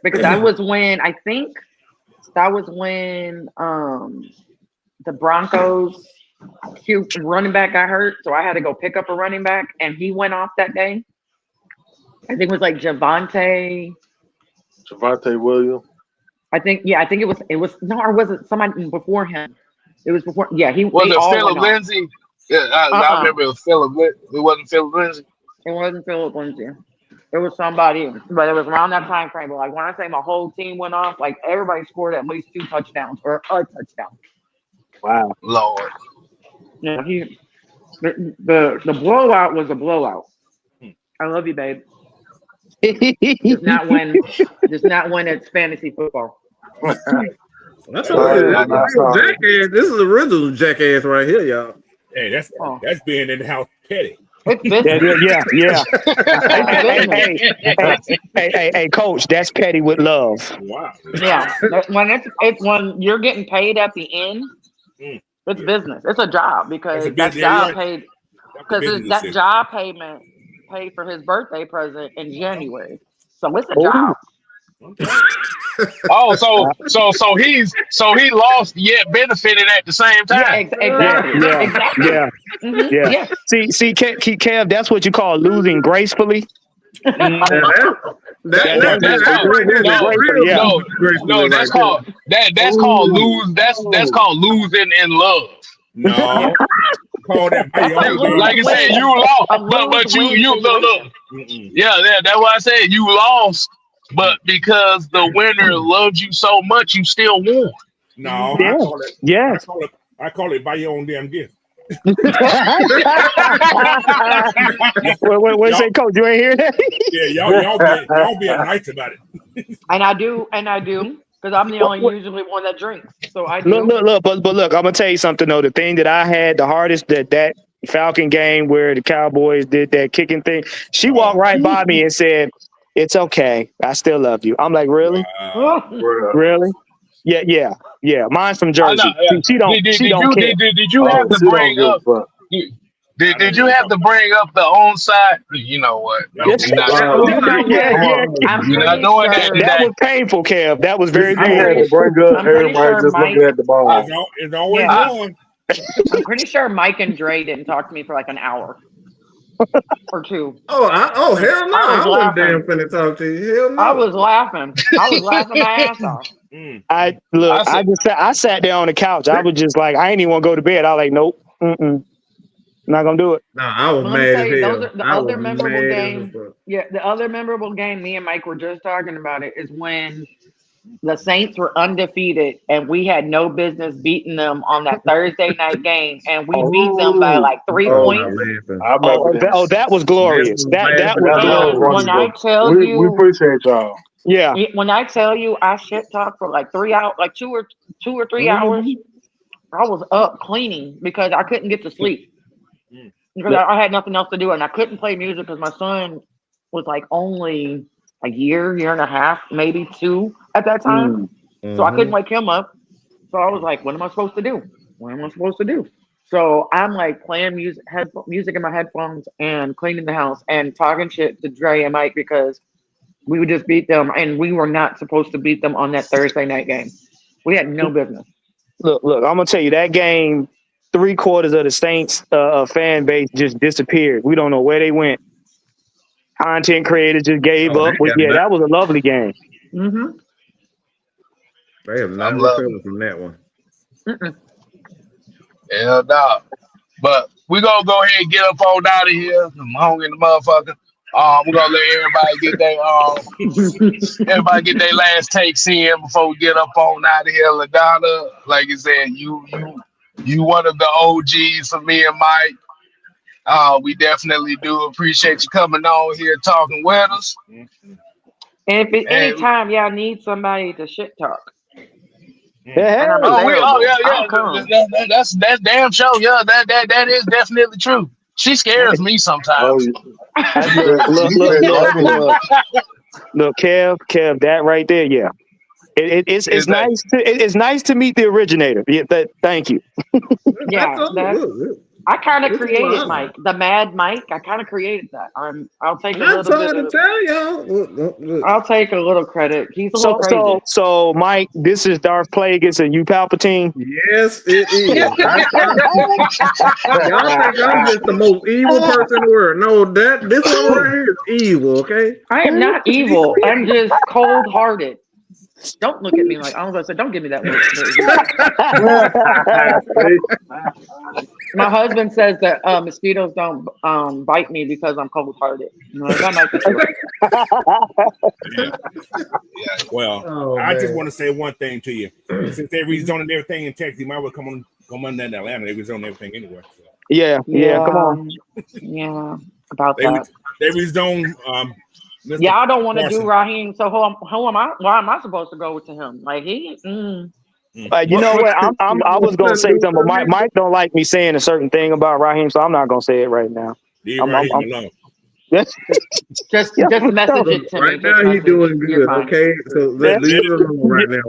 Because that was when the Broncos running back got hurt, so I had to go pick up a running back, and he went off that day. I think it was like Javonte Williams. I think it was no, or was it somebody before him? It was before. Yeah, he was it Philip Lindsay. Yeah, I remember it was Philip. It wasn't Philip Lindsay. It wasn't Philip Lindsay. It was somebody, but it was around that time frame. But like when I say my whole team went off, like everybody scored at least 2 touchdowns or a touchdown. Wow, Lord. Yeah, the blowout was a blowout. I love you, babe. Just not when it's fantasy football. That's jackass. This is original jackass right here, y'all. Hey, that's being in the house petty. It's business. Yeah. Hey, coach, that's petty with love. Wow. Yeah, when you're getting paid at the end, it's business. It's a job because that job payment paid for his birthday present in January. So it's a job. Oh, so he lost yet benefited at the same Yeah, time. exactly. Yeah. Exactly. Yeah. Mhm. Yeah. Yes. See, Kev, that's what you call losing gracefully. That's called right there is real Yeah. no gracefully right that's there. called that's called lose that's called losing in love. No, call that by That's your a own lose Like damn. you said, win. you lost, A but lose you win look. situation. Yeah, that's why I said you lost, but because the winner loved you so much, you still won. No, Yeah. Yes. I call it by your own damn gift. What Y'all, say, Coach? You ain't hear that? yeah, y'all being nice about it. And I do, because I'm the only usually one that drinks. So I do. Look, but look, I'm gonna tell you something though. The thing that I had the hardest that Falcon game where the Cowboys did that kicking thing, she walked right by me and said, "It's okay, I still love you." I'm like, really, Bruh. really? Yeah. Mine's from I know. Jersey. Yeah. She don't care. Did you have Oh, to she don't bring give a up? fuck. Did you have to bring up the onside? You know what? No, Yes. we're not Nah, doing You know that. yeah, what? come yeah. on. I'm We're not pretty doing that sure. That today. was painful, Kev. That was very She I'm had painful. to pretty. bring up I'm pretty everybody sure just Mike. looking at the ball. It's always Uh, one. I'm pretty sure Mike and Dre didn't talk to me for like an hour or two. Hell no! I was I wasn't damn laughing. finna talk to you. Hell no! I was laughing. I was laughing my ass off. I said, I sat there on the couch. I was just like, I ain't even want to go to bed. I was like, nope, not gonna do it. Nah, I was But let me mad tell as you, hell. those are the I was other memorable mad as game. fuck. Yeah, the other memorable game. Me and Mike were just talking about it. Is when the Saints were undefeated and we had no business beating them on that Thursday night game, and we beat them by like 3 I was not points. laughing. I remember this. That was glorious. That was That's what I was And glorious. when wondering. I tell We you, appreciate y'all. Yeah. when I tell you, I shit talked for like 3 hours, like 2 or 3 hours. I was up cleaning because I couldn't get to sleep because I had nothing else to do, and I couldn't play music because my son was like only a year and a half, maybe 2 at that time. So I couldn't wake him up. So I was like, what am I supposed to do? What am I supposed to do? So I'm like playing music in my headphones and cleaning the house and talking shit to Dre and Mike because we would just beat them, and we were not supposed to beat them on that Thursday night game. We had no business. Look, I'm gonna tell you that game. 3/4 of the Saints fan base just disappeared. We don't know where they went. Content creators just gave up. But yeah, that was a lovely game. Mm-hmm. They have not I'm recovered loving from that one. Mm-mm. it. Hell no. But we gonna go ahead and get up on out of here. I'm hungry in the motherfucker. We're gonna let everybody get their last takes in before we get up on out of here. LaDonna, like I said, you one of the OGs for me and Mike. We definitely do appreciate you coming on here talking with us. And if at any And time y'all need somebody to shit talk, Yeah, and I'm oh available, yeah, I'll come. that's damn show. Yeah, that is definitely true. She scares me Oh, sometimes. you look, Kev, that right there, yeah. It's Is that nice it's nice to meet the originator. Yeah, thank you. Yeah, that's. I kind of It's created wild. Mike, the Mad Mike. I kind of created that. I'll take a That's little bit hard to of. tell y'all. Look. I'll take a little credit. He's a little crazy. So Mike, this is Darth Plagueis and you Palpatine. Yes, it is. Y'all think I'm just the most evil person in the world? No, this one right here is evil. Okay. I am not evil. I'm just cold-hearted. Don't look at me like I was gonna say. Don't give me that look. My husband says that mosquitoes don't bite me because I'm cold-hearted. That might be true. Well, I just want to say one thing to you. Since they rezoning everything in Texas, you might well come on down to Atlanta. They rezone everything anyway. So. Yeah, come on. Yeah, about that. They rezone. Yeah, I don't want to do Raheem. So who am I? Why am I supposed to go to him? Like he. You know what? I was gonna say something, but Mike don't like me saying a certain thing about Raheem, so I'm not gonna say it right now. Leave Raheem alone. Just message it to me. Right now he's doing good. Okay, so leave it alone right now.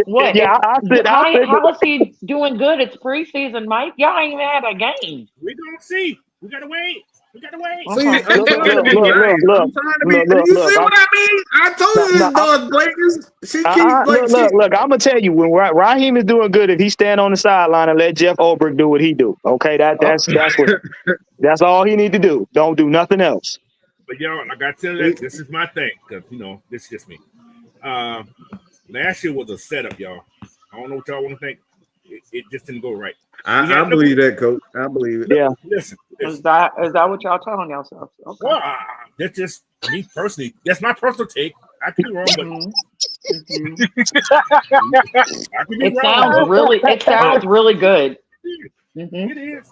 What? Yeah, How is he doing good? It's preseason, Mike. Y'all ain't even had a game. We gonna see. We gotta wait. We got to wait. See, Okay. I'm trying to be nice. I'm trying to be. You see what I mean? I told you this dog Blakers. She keeps like look. I'm gonna tell you when Raheem is doing good if he stand on the sideline and let Jeff Ulbrich do what he do. Okay, that's all he need to do. Don't do nothing else. But y'all, I got to tell you, this is my thing because this is just me. Last year was a setup, y'all. I don't know what y'all want to think. It just didn't go right. I believe that, Coach. I believe it. Yeah. Listen. Is that what y'all telling yourselves? Okay. Well, that's just me personally. That's my personal take. I could be wrong, but I could be wrong. It sounds really good. It is.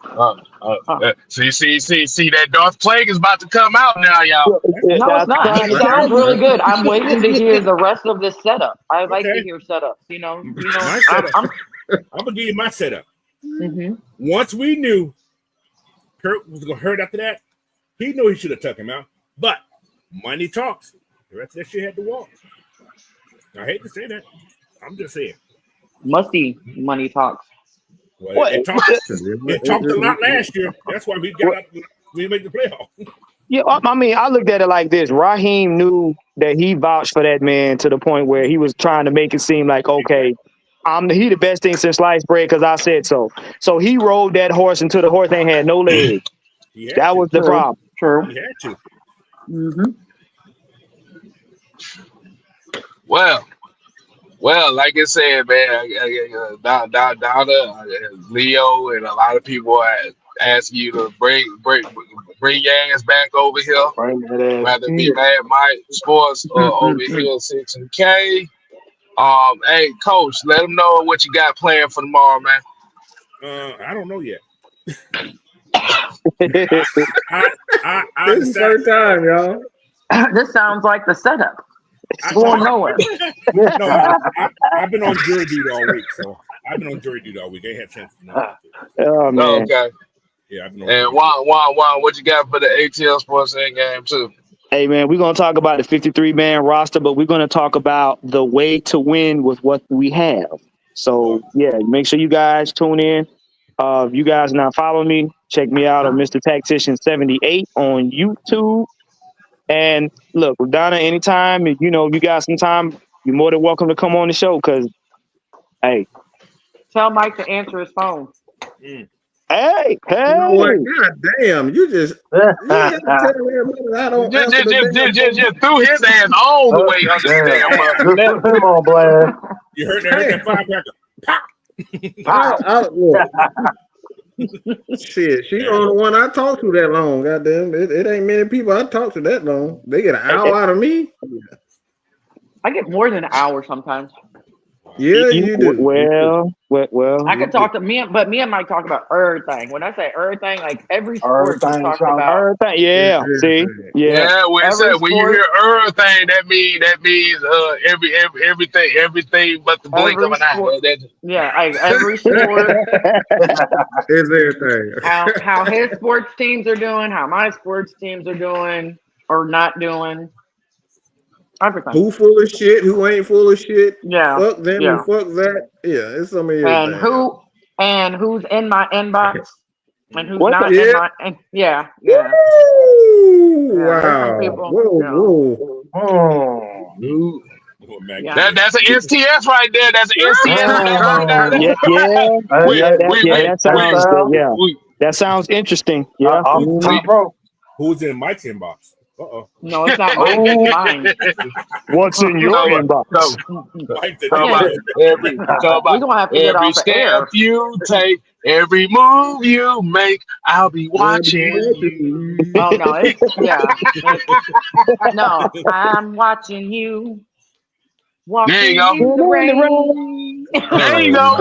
See that Darth Plague is about to come out now, y'all. No, it's not. It sounds really good. I'm waiting to hear the rest of this setup. I like to hear setups. My setup. I'm gonna give you my setup. Once we knew Kirk was gonna hurt after that, he knew he should have tucked him out. But money talks. The rest of that shit had to walk. I hate to say that. I'm just saying. Musty money talks. Well, it talked a lot last year. That's why we got up. We make the playoff. Yeah, I mean, I looked at it like this. Raheem knew that he vouched for that man to the point where he was trying to make it seem like, okay, he the best thing since sliced bread because I said so. So he rode that horse until the horse ain't had no legs. That was the problem. True. He had to. Well, like I said, man, Donna, Leo, and a lot of people ask you to bring your ass back over here. Rather be Mad Mike Sports or over here 6K. Hey, Coach, let them know what you got planned for tomorrow, man. I don't know yet. This is the first time, y'all. This sounds like the setup. Going nowhere. No, I've been on jury duty all week, so I've been on jury duty all week. I ain't had a chance to know. Oh man. Okay. Yeah, I've been on. And Juan, what you got for the ATL Sports End game too? Hey man, we're gonna talk about the 53-man roster, but we're gonna talk about the way to win with what we have. So yeah, make sure you guys tune in. If you guys not follow me, check me out on Mr. Tactician 78 on YouTube. And look, Donna, anytime you got some time, you're more than welcome to come on the show. Cause hey, tell Mike to answer his phone. Hey, you know what? God damn, you just have to tell everybody I don't answer just threw his ass all the way under the damn Put him on blast. You heard that firecracker? Shit, she the only one I talk to that long. Goddamn, it ain't many people I talk to that long. They get an hour out of me. I get more than an hour sometimes. Yeah, you do. Well. I could talk to me and Mike talk about everything. When I say everything, like every sport we talk about. Everything. Yeah. See. Yeah. When you hear everything, that means everything but the blink of an eye. Yeah, every sport is everything. How his sports teams are doing, how my sports teams are doing or not doing. Everything. Who full of shit? Who ain't full of shit? Yeah. Fuck them and fuck that. Yeah, it's some of everything. And who's in my inbox and who's not in my yeah. Wow. Whoa. That's an STS right there. That's an STS. That sounds interesting. Yeah. Who's in Mike's inbox? No, it's not mine. It's mine. What's in your inbox? Every step you take, every move you make, I'll be watching you. Oh no, no, I'm watching you. There you go. There you go.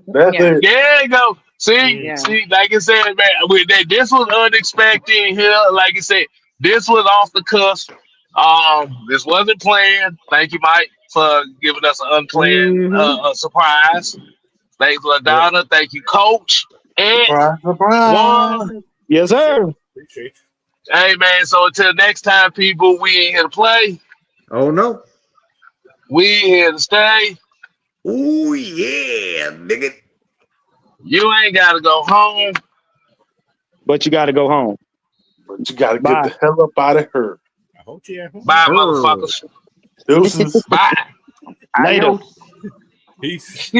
There you go. See, like I said, man, this was unexpected here. Like I said, this was off the cusp. This wasn't planned. Thank you, Mike, for giving us an unplanned surprise. Thanks, LaDonna. Thank you, Coach. And Juan. Yes, sir. Appreciate you. Hey, man. So until next time, people, we ain't here to play. Oh no. We here to stay. Ooh yeah, nigga. You ain't gotta go home. but you got to go home. But you got to Bye. get the hell up out of her. I hope she at home. Bye, motherfuckers. Deuces. Bye. Later. Adios. Peace.